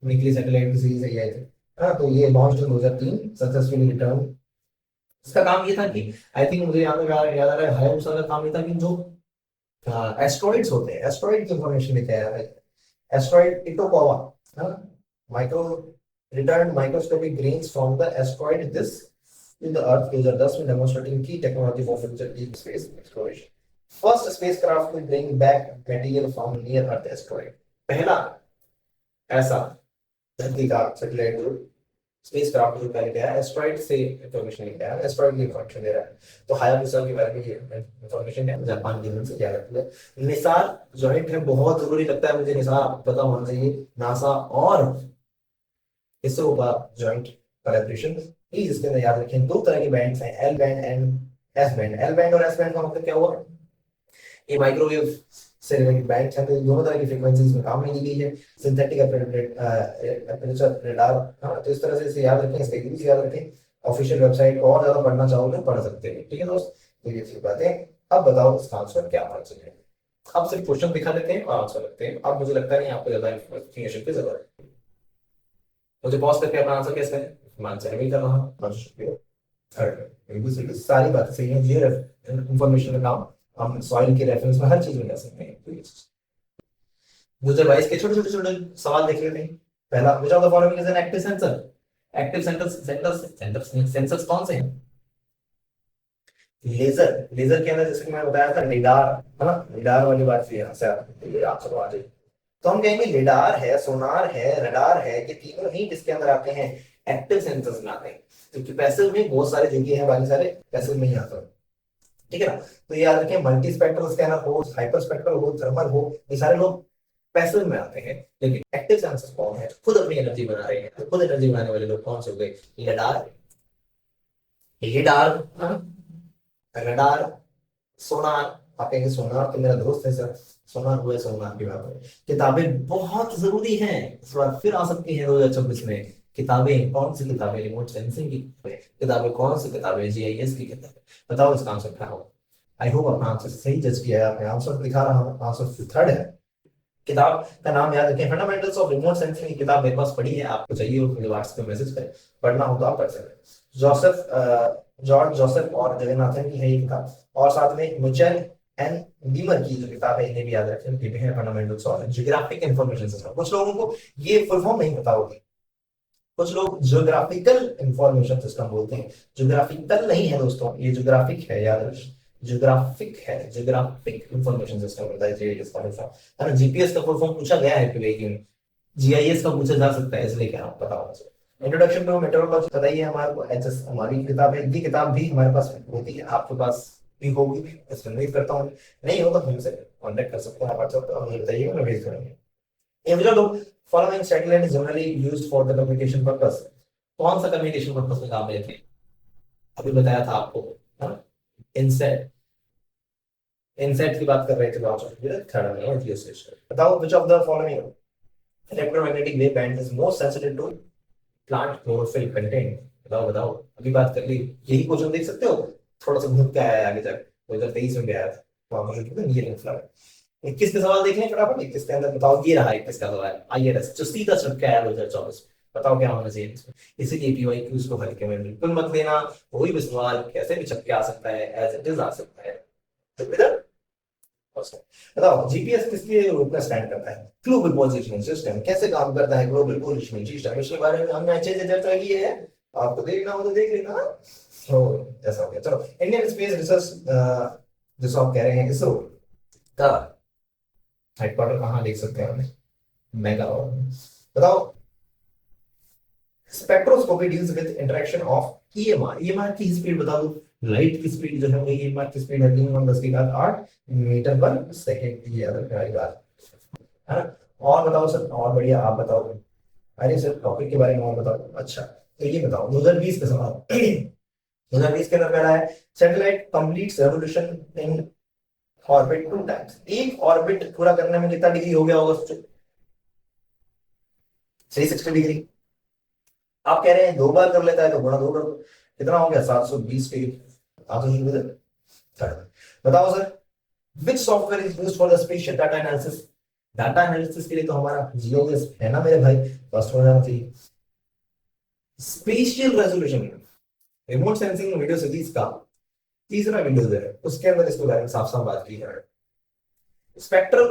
निकली सैटेलाइट की सीरीज है ये, हाँ। तो ये लॉन्च 2003 सक्सेसफुली रिटर्न। इसका काम ये था कि आई थिंक मुझे याद आ रहा है हायाबुसा का काम ये था कि जो एस्ट्रॉइड्स होते हैं, एस्ट्रॉइड की इंफॉर्मेशन लेके आया है। एस्ट्रॉइड इटोकावा, हाँ, micro return microscopic grains from the asteroid this in the earth user thus demonstrating key technology for future deep space exploration। First spacecraft to bring back material from near earth asteroid, पहला ऐसा धरती का satellite जो spacecraft जो पहले गया asteroid से information लेके आया, एस्ट्रॉइड की इंफॉर्मेशन दे रहा है। तो हायाबुसा के बारे में ये इंफॉर्मेशन है, जापान की से क्या करती है। निसार जॉइंट है, बहुत जरूरी लगता है मुझे निसार पता होना चाहिए, नासा और इसरो का जॉइंट कोलैबोरेशन। प्लीज इसके अंदर याद रखें दो तरह के बैंड्स हैं, L band and S band. L band और एस बैंड का मतलब क्या हुआ, ये माइक्रोवेव से रिलेटेड बैंड्स हैं, तो दोनों तरह की फ्रीक्वेंसीज में काम में ली गई है। सिंथेटिक एपर्चर रडार, हाँ, तो इस तरह से इसे याद रखें, इसका यूज याद रखें। ऑफिशियल वेबसाइट को और ज्यादा पढ़ना चाहोगे पढ़ सकते हैं, ठीक है दोस्त। तो ये थी बातें। अब बताओ इसका आंसर क्या होना चाहिए। अब सिर्फ क्वेश्चन दिखा देते हैं और आंसर लगते हैं। अब मुझे लगता नहीं आपको ज्यादा इन्फॉर्मेशन की जरूरत है, मुझे पॉज करके अपना आंसर कैसे है मैं आंसर नहीं कर रहा हूँ। सारी बात सही है, ये इंफॉर्मेशन का काम हम सॉइल के रेफरेंस में हर चीज में कर सकते हैं। 2022 के छोटे छोटे छोटे सवाल देख लेते हैं। पहला, which of the following is an active sensor. Active sensors कौन से हैं। लेजर, लेजर के अंदर जैसे कि मैंने बताया था लिडार, है ना, लिडार वाली बात भी यहाँ से ये आंसर आ जाएगी। तो हम कहेंगे लिडार है, सोनार है, रडार है, ये तीनों ही किसके अंदर आते हैं, एक्टिव सेंसर्स में आते हैं। क्योंकि पैसिव में बहुत सारे जगह हैं, बाकी सारे पैसिव में ही आते हैं, ठीक है ना। तो याद रखें मल्टी स्पेक्ट्रल स्कैनर हो, हाइपर स्पेक्ट्रल हो, थर्मल हो, ये सारे लोग पैसिव में आते हैं। लेकिन एक्टिव सेंसर्स कौन है, खुद अपनी एनर्जी बना रहे हैं। तो खुद एनर्जी बनाने वाले लोग कौन से हो गए, लिडार, लिडार, रडार, सोनार। आप कहेंगे सोनार तो मेरा दोस्त है सर, सोनार हुए सोनार की बात। किताबें बहुत जरूरी हैं, इस बार फिर आ सकती हैं 2026 में। किताबें कौन सी किताबें, रिमोट सेंसिंग की किताबें, कौन सी किताबें, जीआईएस की किताबें। बताओ इसका आंसर क्या होगा। आई होप अपना आंसर सही जज किया है आपने। आंसर दिखा रहा हूँ, आंसर थर्ड है। किताब का नाम याद रखें, फंडामेंटल्स ऑफ रिमोट सेंसिंग की किताब मेरे पास पड़ी है, आपको चाहिए हो मुझे व्हाट्सएप पे मैसेज करें, पढ़ना हो तो आप पढ़ सकते हैं। जॉर्ज जोसेफ और जगन्नाथन की है ये किताब। और साथ में मिचेल एन बीमर की जो किताब है, इन्हें भी याद रखें, ये भी है fundamentals of geographic information system. कुछ लोगों को ये फुल फॉर्म नहीं पता होगी, कुछ लोग ज्योग्राफिकल इंफॉर्मेशन सिस्टम बोलते हैं, ज्योग्राफिकल नहीं है दोस्तों, ये ज्योग्राफिक है, याद रखें ज्योग्राफिक है, ज्योग्राफिक इंफॉर्मेशन सिस्टम होता है इसका हिस्सा है ना। जीपीएस का फुल फॉर्म पूछा गया है कि जीआईएस का पूछा जा सकता है, इसलिए क्या पता होना चाहिए। इंट्रोडक्शन टू मेट्रोलॉजी बताइए हमारे को, एचएस हमारी किताब है, ये किताब भी हमारे पास होती है, आपके पास भी होगी, इसमें उम्मीद करता हूँ। नहीं हो तो हमसे कांटेक्ट कर सकते हैं आप व्हाट्सएप पर, हमें बताइए, मैं भेज करेंगे। Following satellite is generally used for the communication purpose. कौन सा कम्युनिकेशन पर्पस में काम लेते हैं, अभी बताया था आपको, इनसेट, इनसेट की बात कर रहे थे थर्ड में। बताओ which of the following electromagnetic wave band is most sensitive to plant chlorophyll content. बताओ बताओ, अभी बात कर ली, यही क्वेश्चन देख सकते हो, थोड़ा सा घूम के आया है आगे तक, 2023 में भी आया था, वहां पर ये फ्लावर। 21 के सवाल देख लें फटाफट। 21 के अंदर बताओ, ये रहा 21 का सवाल, आईआरएस जो सीधा चढ़ के आया 2024। बताओ क्या होना चाहिए इसमें। इसीलिए पीवाई क्यूज को हल्के में बिल्कुल मत लेना, कोई भी सवाल कैसे भी छक्के आ सकता है, एज इट इज आ सकता है। तो इधर बताओ जीपीएस किसके रूप में स्टैंड करता है, ग्लोबल पोजीशनिंग सिस्टम। कैसे काम करता है ग्लोबल पोजीशनिंग सिस्टम, इसके बारे में हमने अच्छे से चर्चा की है, आपको देखना हो तो देख लेना। तो ऐसा हो गया। चलो, इंडियन स्पेस रिसर्च जिसको आप कह रहे हैं इसरो का हेडक्वार्टर कहाँ देख सकते हैं हमें, बेंगलुरु। बताओ spectroscopy deals with interaction of EMR. EMR की स्पीड बता दो, लाइट की स्पीड जो है वो ईएमआर की स्पीड है 3 × 10⁸ मीटर पर सेकंड। ये याद रखने वाली बात है ना। और बताओ सर, और बढ़िया आप बताओ। अरे सर टॉपिक के बारे में और बताओ। अच्छा तो ये बताओ 2020 का सवाल 2020 के अंदर पहला है satellite completes revolution in orbit 2 times. एक ऑर्बिट पूरा करने में कितना डिग्री हो गया होगा, 360 डिग्री। आप कह रहे हैं 2 बार कर लेता है तो गुणा 2 कर दो, कितना हो गया 720 डिग्री। बताओ sir which software is used for the spatial data analysis. Data analysis के लिए तो हमारा जीओएस है ना मेरे भाई, फर्स्ट हो जाना चाहिए। Spatial resolution, remote sensing video series का तीसरा वीडियो है, उसके अंदर इसके बारे में साफ साफ बात की है। स्पेक्ट्रल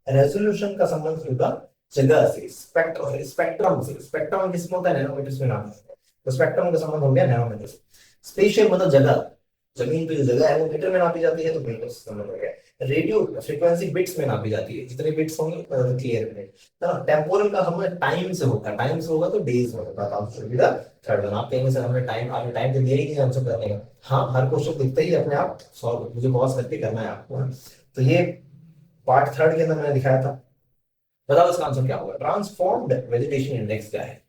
रेजोल्यूशन का संबंध होगा जगह से, स्पेक्ट्रम से। स्पेक्ट्रम किसमें होता है, नैनोमीटर्स में नाम है, तो स्पेक्ट्रम का संबंध हो गया नैनोमीटर से। स्पेशियल मतलब जगह, जमीन पे जो जगह है वो मीटर में नापी जाती है, तो मीटर सिस्टम में हो गया। रेडियो फ्रीक्वेंसी बिट्स में नापी जाती है, जितने बिट्स होंगे क्लियर में, है ना। टेम्पोरल का हमें टाइम से होगा, टाइम से होगा तो डेज में होगा। तो आंसर भी थर्ड वन। आप कहेंगे सर हमने टाइम, आपने टाइम तो दिया ही नहीं आंसर करने का। हाँ, हर क्वेश्चन दिखता ही अपने आप सॉल्व, मुझे पॉज करके करना है आपको, हाँ। तो ये पार्ट थर्ड के अंदर मैंने दिखाया था। बताओ इसका आंसर क्या होगा। ट्रांसफॉर्म्ड वेजिटेशन इंडेक्स क्या है?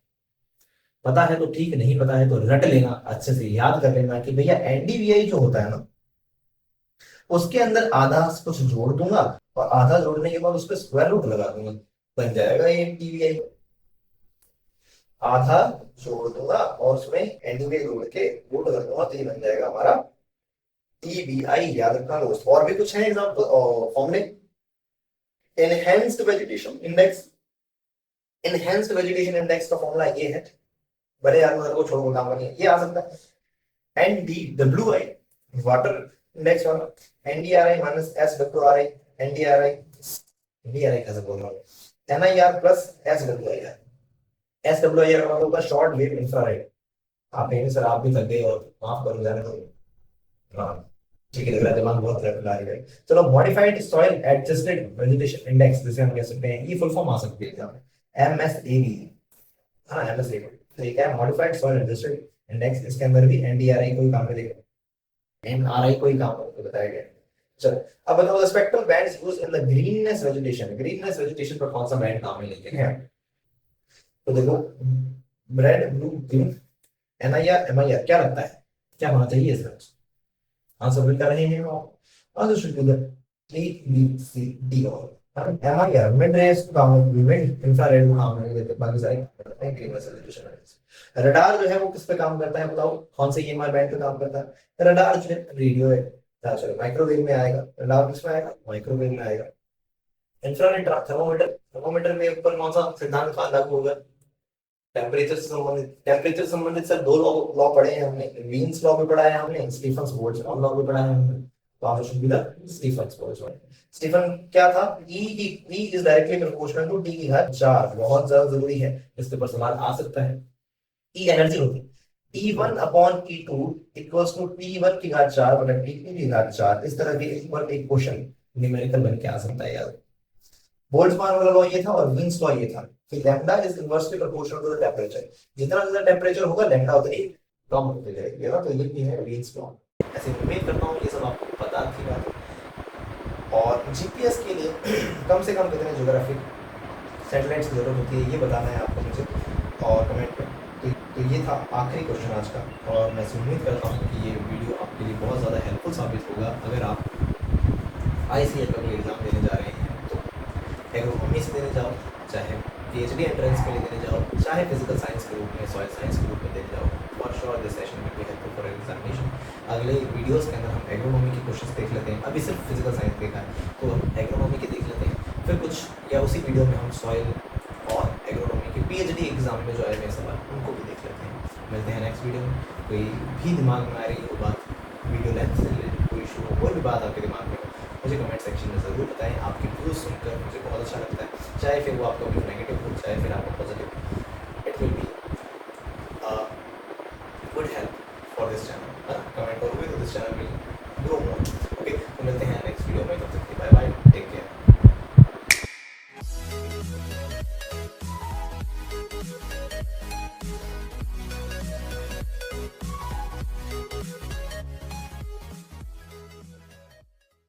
पता है तो ठीक, नहीं पता है तो रट लेना, अच्छे से याद कर लेना कि भैया एनडीवीआई जो होता है ना, उसके अंदर आधा कुछ जोड़ दूंगा और आधा जोड़ने के बाद उस पर स्क्वायर रूट लगा दूंगा, बन जाएगा ये एनडीवीआई। आधा जोड़ दूंगा और उसमें एनडीवीआई जोड़ के रूट लगा दूंगा, तो ये बन जाएगा हमारा टीबीआई। याद रखना दोस्त। और भी कुछ है एग्जाम्पल फॉर्मूले। Enhanced vegetation index, enhanced vegetation index का फॉर्मूला ये है। बड़े यार मेरे को छोड़ो काम करनी है, ये आ सकता है एनडीडब्ल्यूआई, वाटर इंडेक्स वाला। एनडीआरआई माइनस एसडब्ल्यूआरआई, एनडीआरआई, एनडीआरआई कैसे बोल रहा हूँ, एनआईआर प्लस एसडब्ल्यूआईआर। एसडब्ल्यूआईआर का मतलब होता है शॉर्ट वेव इंफ्रारेड। आप कहेंगे सर आप भी थक गए और माफ कर जाने दो। हाँ ठीक है, लग रहा है दिमाग बहुत ला रही है। चलो, modified soil adjusted vegetation index जिसे हम कह सकते हैं, ये फुल फॉर्म आ सकती है एमएसएबी। हाँ एमएसएबी, ठीक है। मॉडिफाइड सॉइल एडजस्टेड इंडेक्स, इसके अंदर भी एनडीआरआई कोई काम करेगा, एनआरआई कोई काम को बताया गया। चलो, अब बताओ spectral bands used in the greenness vegetation. Greenness vegetation पर कौन सा बैंड काम में लेते हैं? तो देखो, रेड, ब्लू, ग्रीन, एनआईआर, एमआईआर, क्या लगता है क्या होना चाहिए इसका आंसर? बिल कर रहे हैं आप। Answer should be the A B C D और एमआईआर मिड रेंज काम में, मिड इंफ्रारेड को काम में लेते, बाकी सारे ग्रीननेस वेजिटेशन। रडार जो है वो किस पे काम करता है बताओ, कौन से ईएमआर बैंड पे काम करता है? रडार जो है रेडियो है, चलो माइक्रोवेव में आएगा। रडार किस में आएगा? माइक्रोवेव में आएगा। इंफ्रारेड थर्मोमीटर, थर्मोमीटर में ऊपर कौन सा सिद्धांत का लागू होगा? टेम्परेचर से संबंधित, टेम्परेचर संबंधित सर दो लॉ लॉ पढ़े हैं हमने, वीन्स लॉ भी पढ़ा है हमने, स्टीफन्स बोल्ट्जमैन लॉ भी पढ़ा है हमने। तो answer should be the Stefan's Boltzmann. Stefan क्या था? ई की, E is directly proportional to T की घात 4। बहुत ज्यादा जरूरी है, इसके ऊपर सवाल आ सकता है। ई एनर्जी होती है, E1 upon E2 equals to T1 की घात 4 बटा T2 की घात 4। इस तरह के एक क्वेश्चन न्यूमेरिकल बन के आ सकता है यार। बोल्ट्जमैन वाला लॉ ये था और वीन्स लॉ ये था कि lambda is inversely proportional to the temperature. जितना ज्यादा टेंपरेचर होगा लैम्डा उतनी कम होती जाएगी, है ना। तो ये भी है वीन्स लॉ। ऐसे उम्मीद करता हूँ ये सब आपको पता थी बात। और जीपीएस के लिए कम से कम कितने ज्योग्राफिक सैटेलाइट्स की जरूरत होती है ये बताना है आपको मुझे, और कमेंट में। तो ये था आखिरी क्वेश्चन आज का, और मैं उम्मीद करता हूँ कि ये वीडियो आपके लिए बहुत ज़्यादा हेल्पफुल साबित होगा। अगर आप आईसीएल का कोई एग्ज़ाम देने जा रहे हैं तो एग्रोनॉमी से देने जाओ, चाहे पीएचडी एंट्रेंस के लिए देने जाओ, चाहे फिजिकल साइंस के रूप में, सॉइल साइंस के रूप में देने जाओ, फॉर श्योर दिस सेशन में भी हेल्पफुल फॉर एग्जामिनेशन। अगले वीडियोस के अंदर हम एग्रोनॉमी के क्वेश्चंस देख लेते हैं। अभी सिर्फ फिजिकल साइंस देखा है, तो एग्रोनॉमी के देख लेते हैं। फिर कुछ या उसी वीडियो में हम सॉइल और एग्रोनॉमी के पीएचडी एग्जाम में जो आए हुए सवाल उनको भी देख लेते हैं। मिलते हैं नेक्स्ट वीडियो में। कोई भी दिमाग में आ रही हो बात, वीडियो लेंथ से रिलेटेड कोई इशू हो, कोई भी बात आपके दिमाग में हो, मुझे कमेंट सेक्शन में ज़रूर बताएं। आपके व्यूज़ सुनकर मुझे बहुत अच्छा लगता है, चाहे फिर वो आपका व्यू नेगेटिव हो, चाहे फिर आपका positive. It will be good help for this channel. Comment करोगे तो this channel will grow more. Okay, तो मिलते हैं नेक्स्ट वीडियो में, तब तक के बाय बाय, टेक केयर।